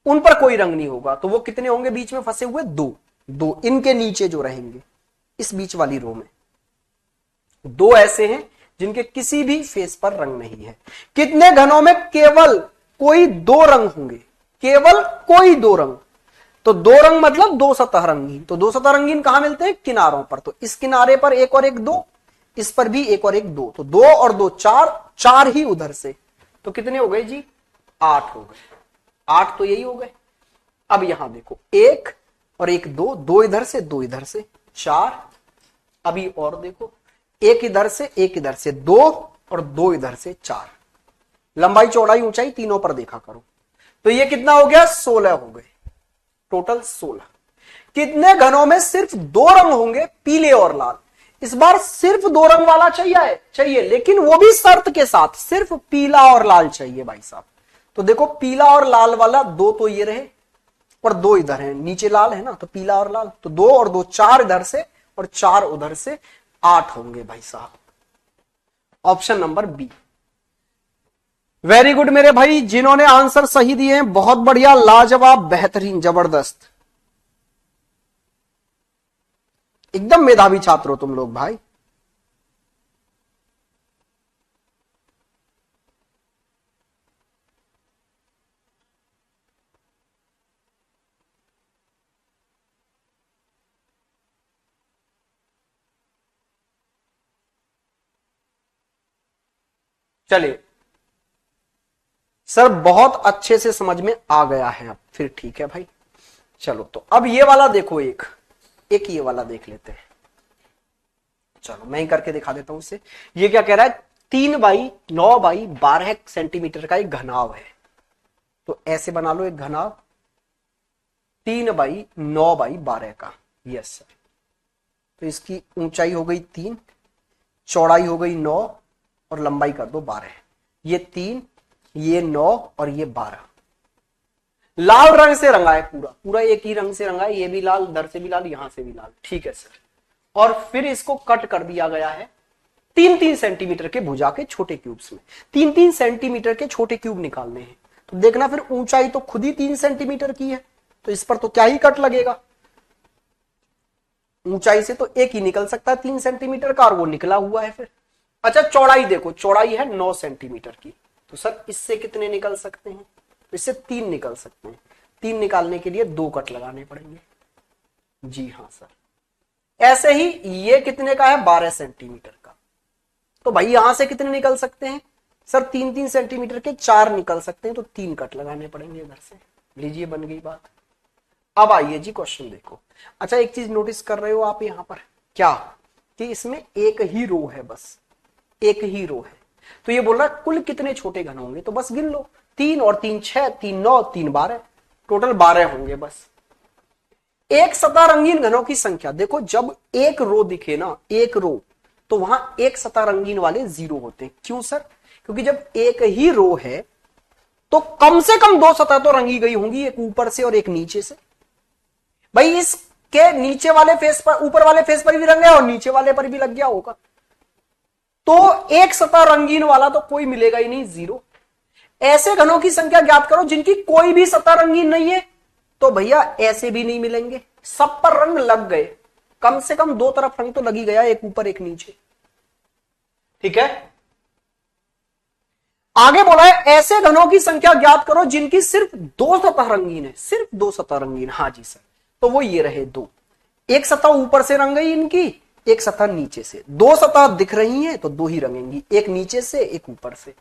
उन पर कोई रंग नहीं होगा। तो वो कितने होंगे बीच में फंसे हुए, 2 इनके नीचे जो रहेंगे इस बीच वाली रो में, 2 ऐसे हैं जिनके किसी भी फेस पर रंग नहीं है। कितने घनों में केवल कोई दो रंग होंगे? केवल कोई दो रंग। तो दो रंग मतलब दो सतह रंगीन। तो दो सतह रंगीन कहां मिलते हैं? किनारों पर। तो इस किनारे पर एक और एक दो, इस पर भी एक और एक दो, तो दो और दो चार, चार ही उधर से। तो कितने हो गए जी? 8 हो गए। 8 तो यही हो गए। अब यहां देखो, एक और एक दो, दो इधर से दो इधर से, 4। अभी और देखो, एक इधर से एक इधर से, दो और दो इधर से, 4। लंबाई चौड़ाई ऊंचाई तीनों पर देखा करो। तो ये कितना हो गया? 16 हो गए। टोटल 16। कितने घनों में सिर्फ दो रंग होंगे, पीले और लाल? इस बार सिर्फ दो रंग वाला चाहिए, लेकिन वो भी शर्त के साथ, सिर्फ पीला और लाल चाहिए भाई साहब। तो देखो, पीला और लाल वाला दो तो ये रहे और दो इधर है, नीचे लाल है ना, तो पीला और लाल, तो दो और दो 4 इधर से और 4 उधर से, 8 होंगे भाई साहब। Option number B. Very good मेरे भाई, जिन्होंने आंसर सही दिए हैं, बहुत बढ़िया, लाजवाब, बेहतरीन, जबरदस्त, एकदम मेधावी छात्र हो तुम लोग भाई। चलिए सर, बहुत अच्छे से समझ में आ गया है अब, फिर ठीक है भाई। चलो तो अब ये वाला देखो, एक ये वाला देख लेते हैं। चलो मैं ही करके दिखा देता हूं इसे। ये क्या कह रहा है? 3/9/12 सेंटीमीटर का एक घनाव है। तो ऐसे बना लो एक घनाव, 3/9/12 का। Yes sir. तो इसकी ऊंचाई हो गई 3, चौड़ाई हो गई 9 और लंबाई कर दो 12। ये 3, ये 9 और ये 12। लाल रंग से रंगा है, पूरा पूरा एक ही रंग से रंगा है। ये भी लाल, इधर से भी लाल, यहां से भी लाल। ठीक है सर। और फिर इसको कट कर दिया गया है 3-3 सेंटीमीटर के भुजा के छोटे क्यूब्स में। 3-3 सेंटीमीटर के छोटे क्यूब निकालने हैं। तो देखना, फिर ऊंचाई तो खुद ही 3 सेंटीमीटर की है, तो इस पर तो क्या ही कट लगेगा। ऊंचाई से तो एक ही निकल सकता है 3 सेंटीमीटर का, और वो निकला हुआ है फिर। अच्छा, चौड़ाई देखो, चौड़ाई है 9 सेंटीमीटर की। तो सर इससे कितने निकल सकते हैं? तो इससे 3 निकल सकते हैं। 3 निकालने के लिए 2 कट लगाने पड़ेंगे। जी हाँ सर। ऐसे ही ये कितने का है? 12 सेंटीमीटर का। तो भाई यहां से कितने निकल सकते हैं? सर 3-3 सेंटीमीटर के 4 निकल सकते हैं, तो 3 कट लगाने पड़ेंगे इधर से। लीजिए, बन गई बात। अब आइए जी क्वेश्चन देखो। अच्छा, एक चीज नोटिस कर रहे हो आप यहां पर, क्या कि इसमें एक ही रो है, बस एक ही रो है। तो ये बोल रहा है कुल कितने छोटे घन होंगे? तो बस गिन लो, 3 और 3 6, 3 9, 3 12, टोटल 12 होंगे बस। एक सतह रंगीन घनों की संख्या देखो, जब एक रो दिखे ना, एक रो, तो वहां एक सतह रंगीन वाले 0 होते हैं। क्यों सर? क्योंकि जब एक ही रो है तो कम से कम 2 सतह तो रंगी गई होंगी, एक ऊपर से और एक नीचे से। भाई इसके नीचे वाले फेस पर, ऊपर वाले फेस पर भी रंग है और नीचे वाले पर भी लग गया होगा, तो एक सतह रंगीन वाला तो कोई मिलेगा ही नहीं, 0। ऐसे घनों की संख्या ज्ञात करो जिनकी कोई भी सतह रंगीन नहीं है। तो भैया ऐसे भी नहीं मिलेंगे, सब पर रंग लग गए। कम से कम 2 तरफ रंग तो लग ही गया, एक ऊपर एक नीचे। ठीक है, आगे बोला है ऐसे घनों की संख्या ज्ञात करो जिनकी सिर्फ 2 सतह रंगीन है। सिर्फ 2 सतह रंगीन? हाँ जी सर। तो वो ये रहे 2। एक सतह ऊपर से रंग गई इनकी, एक सतह नीचे से। 2 सतह दिख रही हैं तो 2 ही रंगेंगी, एक नीचे से एक ऊपर से।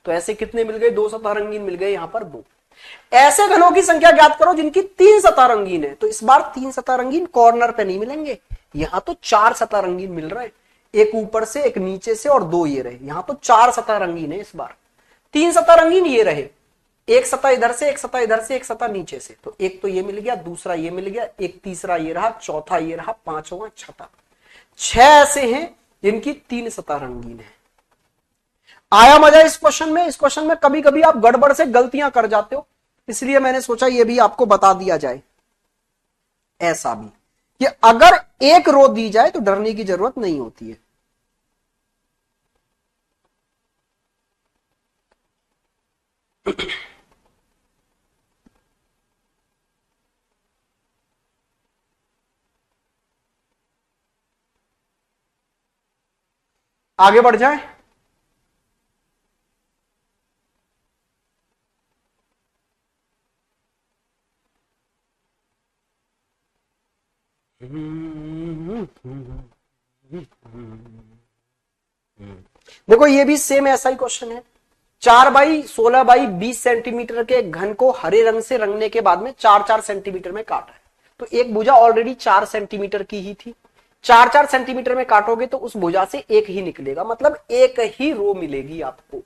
तो ऐसे कितने मिल गए? 2 सतह रंगीन मिल गए, यहां पर 2। ऐसे घनों की संख्या ज्ञात करो जिनकी 3 सतह रंगीन है। तो इस बार 3 सतह रंगीन कॉर्नर पे नहीं मिलेंगे, यहां तो 4 सतह रंगीन मिल रहे हैं, एक ऊपर से एक नीचे से और 2 ये रहे। यहां तो 4 सतह रंगीन है इस बार। 3 सतह रंगीन ये रहे, एक सतह इधर से, एक सतह इधर से, एक सतह नीचे से। तो एक तो ये मिल गया, दूसरा ये मिल गया, एक तीसरा ये रहा, चौथा ये रहा, पांचवा, छठा। 6 ऐसे हैं जिनकी 3 सतह रंगीन है। आया मजा इस क्वेश्चन में? इस क्वेश्चन में कभी कभी आप गड़बड़ से गलतियां कर जाते हो, इसलिए मैंने सोचा ये भी आपको बता दिया जाए। ऐसा भी कि अगर एक रो दी जाए तो डरने की जरूरत नहीं होती है। आगे बढ़ जाए। देखो ये भी सेम ऐसा ही क्वेश्चन है। 4x16x20 सेंटीमीटर के घन को हरे रंग से रंगने के बाद में 4-4 सेंटीमीटर में काटा है। तो एक भुजा ऑलरेडी 4 सेंटीमीटर की ही थी, 4-4 सेंटीमीटर में काटोगे तो उस भुजा से एक ही निकलेगा, मतलब एक ही रो मिलेगी आपको।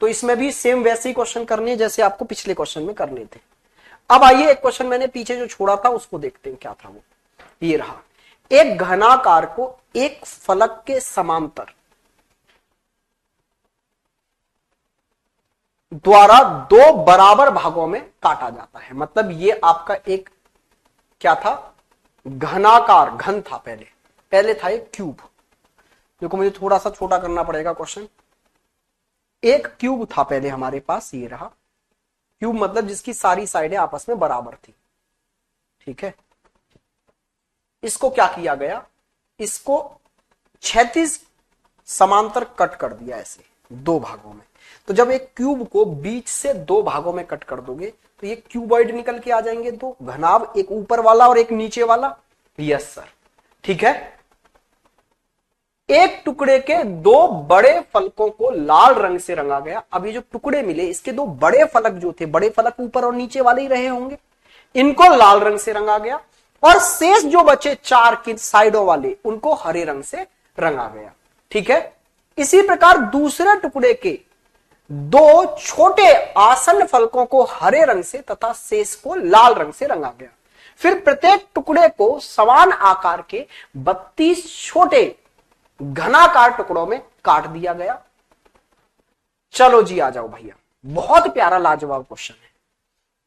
तो इसमें भी सेम वैसे ही क्वेश्चन करने हैं जैसे आपको पिछले क्वेश्चन में करने थे। अब आइए एक क्वेश्चन मैंने पीछे जो छोड़ा था उसको देखते हैं क्या था वो। ये रहा, एक घनाकार को एक फलक के समांतर द्वारा दो बराबर भागों में काटा जाता है। मतलब ये आपका एक क्या था, घनाकार, घन था पहले था एक क्यूब। देखो मुझे थोड़ा सा छोटा करना पड़ेगा क्वेश्चन। एक क्यूब था पहले हमारे पास, ये रहा क्यूब, मतलब जिसकी सारी साइडें आपस में बराबर थी। ठीक है, इसको क्या किया गया, इसको क्षैतिज समांतर कट कर दिया ऐसे दो भागों में। तो जब एक क्यूब को बीच से दो भागों में कट कर दोगे तो ये क्यूबॉइड निकल के आ जाएंगे, दो घनाभ, एक ऊपर वाला और एक नीचे वाला। यस सर, ठीक है। एक टुकड़े के दो बड़े फलकों को लाल रंग से रंगा गया। अब ये जो टुकड़े मिले, इसके दो बड़े फलक जो थे, बड़े फलक ऊपर और नीचे वाले ही रहे होंगे, इनको लाल रंग से रंगा गया। और शेष जो बचे चार की साइडों वाले, उनको हरे रंग से रंगा गया। ठीक है, इसी प्रकार दूसरे टुकड़े के दो छोटे आसन्न फलकों को हरे रंग से तथा शेष को लाल रंग से रंगा गया। फिर प्रत्येक टुकड़े को समान आकार के 32 छोटे घनाकार टुकड़ों में काट दिया गया। चलो जी आ जाओ भैया, बहुत प्यारा लाजवाब क्वेश्चन है।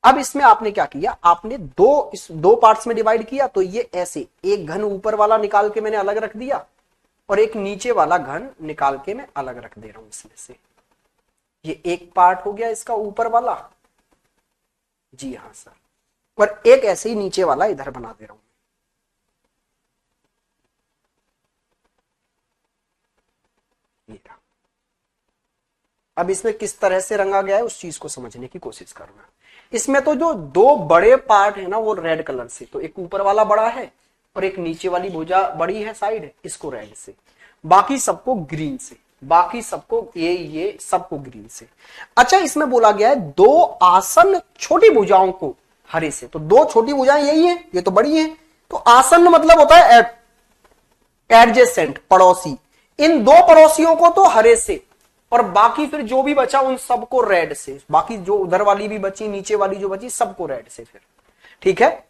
अब इसमें आपने क्या किया, आपने दो पार्ट्स में डिवाइड किया। तो ये ऐसे एक घन ऊपर वाला निकाल के मैंने अलग रख दिया और एक नीचे वाला घन निकाल के मैं अलग रख दे रहा हूं इसमें से। ये एक पार्ट हो गया इसका ऊपर वाला, जी हां सर, और एक ऐसे ही नीचे वाला इधर बना दे रहा हूं। अब इसमें किस तरह से रंगा गया है उस चीज को समझने की कोशिश करना। इसमें तो जो दो बड़े पार्ट है ना वो रेड कलर से, तो एक ऊपर वाला बड़ा है और एक नीचे वाली भुजा बड़ी है साइड, इसको रेड से, बाकी सबको ग्रीन से, बाकी सबको ये सबको ग्रीन से। अच्छा, इसमें बोला गया है दो आसन्न छोटी भुजाओं को हरे से। तो दो छोटी भुजाएं यही है, ये तो बड़ी है। तो आसन्न मतलब होता है एडजेसेंट, पड़ोसी। इन दो पड़ोसियों को तो हरे से, और बाकी फिर जो भी बचा उन सबको रेड से। बाकी जो उधर वाली भी बची, नीचे वाली जो बची, सबको रेड से फिर। ठीक है,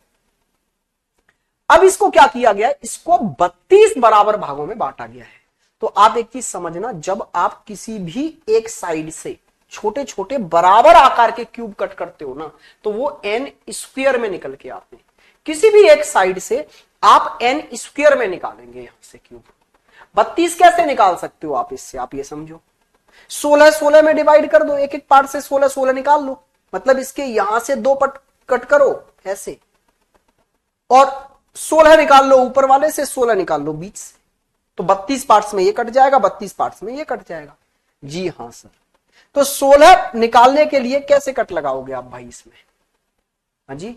अब इसको क्या किया गया, इसको 32 बराबर भागों में बांटा गया है। तो आप एक चीज समझना, जब आप किसी भी एक साइड से छोटे छोटे बराबर आकार के क्यूब कट करते हो ना, तो वो एन स्क्वायर में निकल के आते हैं। किसी भी एक साइड से आप एन स्क्वायर में निकालेंगे यहां से क्यूब। 32 कैसे निकाल सकते हो आप इससे, आप ये समझो, 16 में डिवाइड कर दो, एक एक पार्ट से 16 निकाल लो। मतलब इसके यहां से दो पट कट करो ऐसे, और 16 निकाल लो ऊपर वाले से, 16 निकाल लो बीच से। तो 32 पार्ट्स में ये कट जाएगा, 32 पार्ट्स में ये कट जाएगा। जी हां सर। तो 16 निकालने के लिए कैसे कट लगाओगे आप भाई इसमें? हाँ जी,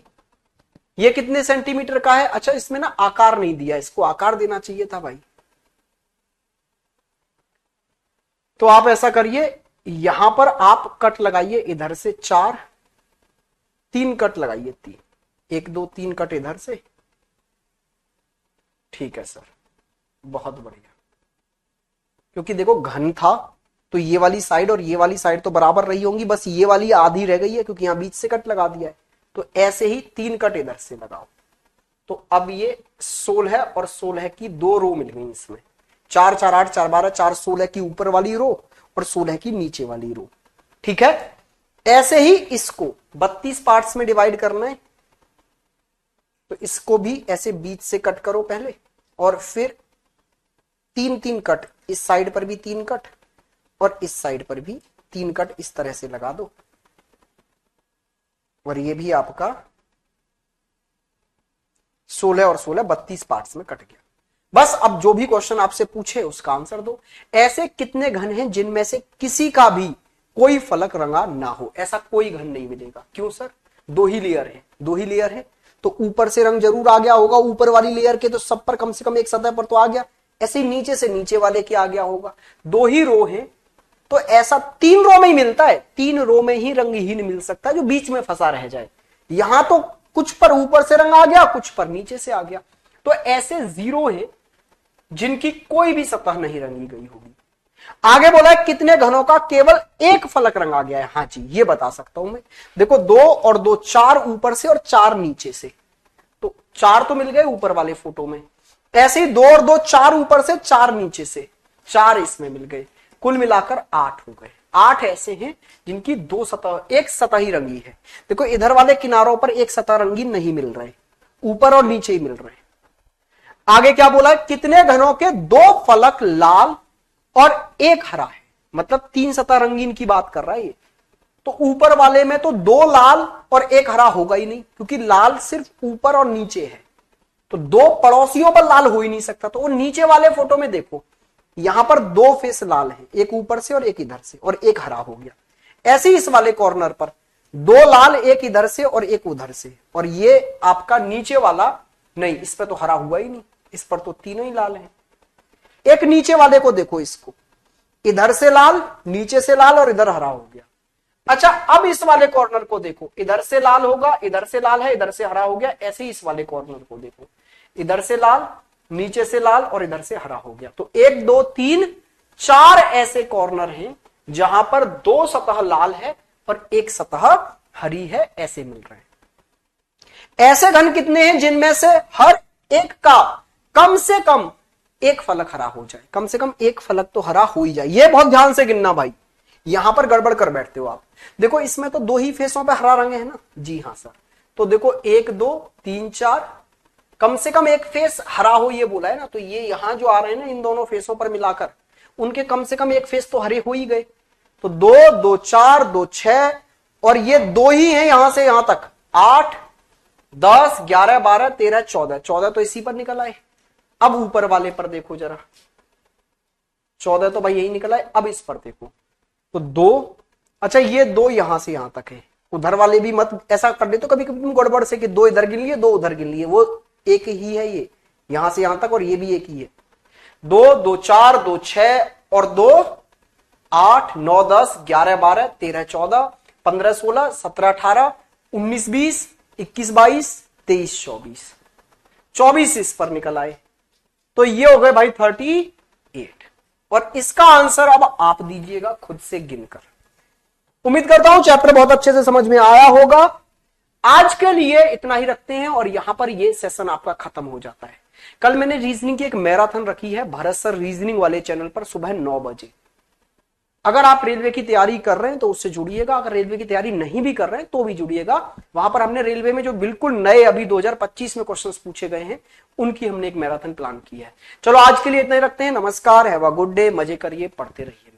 ये कितने सेंटीमीटर का है? अच्छा, इसमें ना आकार नहीं दिया, इसको आकार देना चाहिए था भाई। तो आप ऐसा करिए, यहां पर आप कट लगाइए इधर से 4, 3 कट लगाइए, 3, 1 2 3 कट इधर से। ठीक है सर, बहुत बढ़िया। क्योंकि देखो घन था तो ये वाली साइड और ये वाली साइड तो बराबर रही होंगी, बस ये वाली आधी रह गई है क्योंकि यहां बीच से कट लगा दिया है। तो ऐसे ही 3 कट इधर से लगाओ। तो अब ये 16 और 16 की 2 रो मिल गई इसमें। 4 4 8 4 12, 4 16 की ऊपर वाली रो और 16 की नीचे वाली रो। ठीक है, ऐसे ही इसको 32 पार्ट्स में डिवाइड करना है। तो इसको भी ऐसे बीच से कट करो पहले, और फिर 3 कट, इस साइड पर भी 3 कट और इस साइड पर भी 3 कट इस तरह से लगा दो। और ये भी आपका 16 और 16 32 पार्ट्स में कट गया। बस अब जो भी क्वेश्चन आपसे पूछे उसका आंसर दो। ऐसे कितने घन हैं जिनमें से किसी का भी कोई फलक रंगा ना हो? ऐसा कोई घन नहीं मिलेगा। क्यों सर? 2 ही लेयर है, 2 ही लेयर है। तो ऊपर से रंग जरूर आ गया होगा, ऊपर वाली लेयर के तो सब पर कम से कम एक सतह पर तो आ गया, ऐसे ही नीचे से नीचे वाले के आ गया होगा। 2 ही रो हैं तो ऐसा 3 रो में ही मिलता है, 3 रो में ही रंगहीन मिल सकता है जो बीच में फंसा रह जाए। यहां तो कुछ पर ऊपर से रंग आ गया, कुछ पर नीचे से आ गया, तो ऐसे 0 है जिनकी कोई भी सतह नहीं रंगी गई होगी। आगे बोला है कितने घनों का केवल एक फलक रंगा गया है। हाँ जी, ये बता सकता हूं मैं। देखो 2 और 2 4 ऊपर से और 4 नीचे से, तो 4 तो मिल गए ऊपर वाले फोटो में, ऐसे ही 2 और 2 4 ऊपर से 4 नीचे से, 4 इसमें मिल गए, कुल मिलाकर 8 हो गए। 8 ऐसे हैं जिनकी 2 सतह, एक सतह ही रंगी है। देखो इधर वाले किनारों पर एक सतह रंगी नहीं मिल रहे, ऊपर और नीचे ही मिल रहे। आगे क्या बोला है, कितने घनों के 2 फलक लाल और 1 हरा है, मतलब 3 सतह रंगीन की बात कर रहा है ये। तो ऊपर वाले में तो 2 लाल और 1 हरा होगा ही नहीं, क्योंकि लाल सिर्फ ऊपर और नीचे है, तो 2 पड़ोसियों पर लाल हो ही नहीं सकता। तो वो नीचे वाले फोटो में देखो, यहां पर 2 फेस लाल है, एक ऊपर से और एक इधर से, और 1 हरा हो गया। ऐसे ही इस वाले कॉर्नर पर 2 लाल, 1 इधर से और 1 उधर से, और ये आपका नीचे वाला नहीं, इस पर तो हरा हुआ ही नहीं, इस पर तो तीनों ही लाल हैं। एक नीचे वाले को देखो, इसको इधर से लाल, नीचे से लाल और इधर हरा हो गया। अच्छा अब इस वाले कॉर्नर को देखो, इधर से लाल होगा, इधर से लाल है, इधर से हरा हो गया। ऐसे ही इस वाले कॉर्नर को देखो, इधर से लाल, नीचे से लाल और इधर से हरा हो गया। तो 1 2 3 4 ऐसे कॉर्नर हैं जहां पर 2 सतह लाल है और 1 सतह हरी है, ऐसे मिल रहे हैं। ऐसे घन कितने हैं जिनमें से हर एक का कम से कम एक फलक हरा हो जाए, कम से कम एक फलक तो हरा हो ही जाए। ये बहुत ध्यान से गिनना भाई, यहां पर गड़बड़ कर बैठते हो आप। देखो इसमें तो 2 ही फेसों पे हरा रंग है ना, जी हाँ सर। तो देखो 1 2 3 4, कम से कम एक फेस हरा हो ये बोला है ना, तो ये यहां जो आ रहे हैं ना इन दोनों फेसों पर मिलाकर, उनके कम से कम एक फेस तो हरे हो ही गए। तो 2 2 4 2 6, और ये 2 ही है यहां से यहां तक, 8 10 11 12 13 14, 14 तो इसी पर निकल आए। अब ऊपर वाले पर देखो जरा, 14 तो भाई यही निकला है। अब इस पर देखो तो 2, अच्छा ये 2 यहां से यहां तक है, उधर वाले भी मत ऐसा कर दे तो कभी कभी तुम गड़बड़ से कि 2 इधर गिन लिए 2 उधर गिन लिए, वो एक ही है, ये यहां से यहां तक और ये भी एक ही है। 2 2 4 2 6 और 2 8 9 10 11 12 13 14 15 16 17 18 19 20 21 22 23 24, 24 इस पर निकल आए। तो ये हो गए भाई 38, और इसका आंसर अब आप दीजिएगा खुद से गिनकर। उम्मीद करता हूं चैप्टर बहुत अच्छे से समझ में आया होगा। आज के लिए इतना ही रखते हैं और यहां पर ये सेशन आपका खत्म हो जाता है। कल मैंने रीजनिंग की एक मैराथन रखी है भरत सर रीजनिंग वाले चैनल पर सुबह 9 बजे। अगर आप रेलवे की तैयारी कर रहे हैं तो उससे जुड़िएगा, अगर रेलवे की तैयारी नहीं भी कर रहे हैं तो भी जुड़िएगा। वहां पर हमने रेलवे में जो बिल्कुल नए अभी 2025 में क्वेश्चंस पूछे गए हैं उनकी हमने एक मैराथन प्लान की है। चलो आज के लिए इतना ही रखते हैं। नमस्कार, हैव अ गुड डे, मजे करिए, पढ़ते रहिए।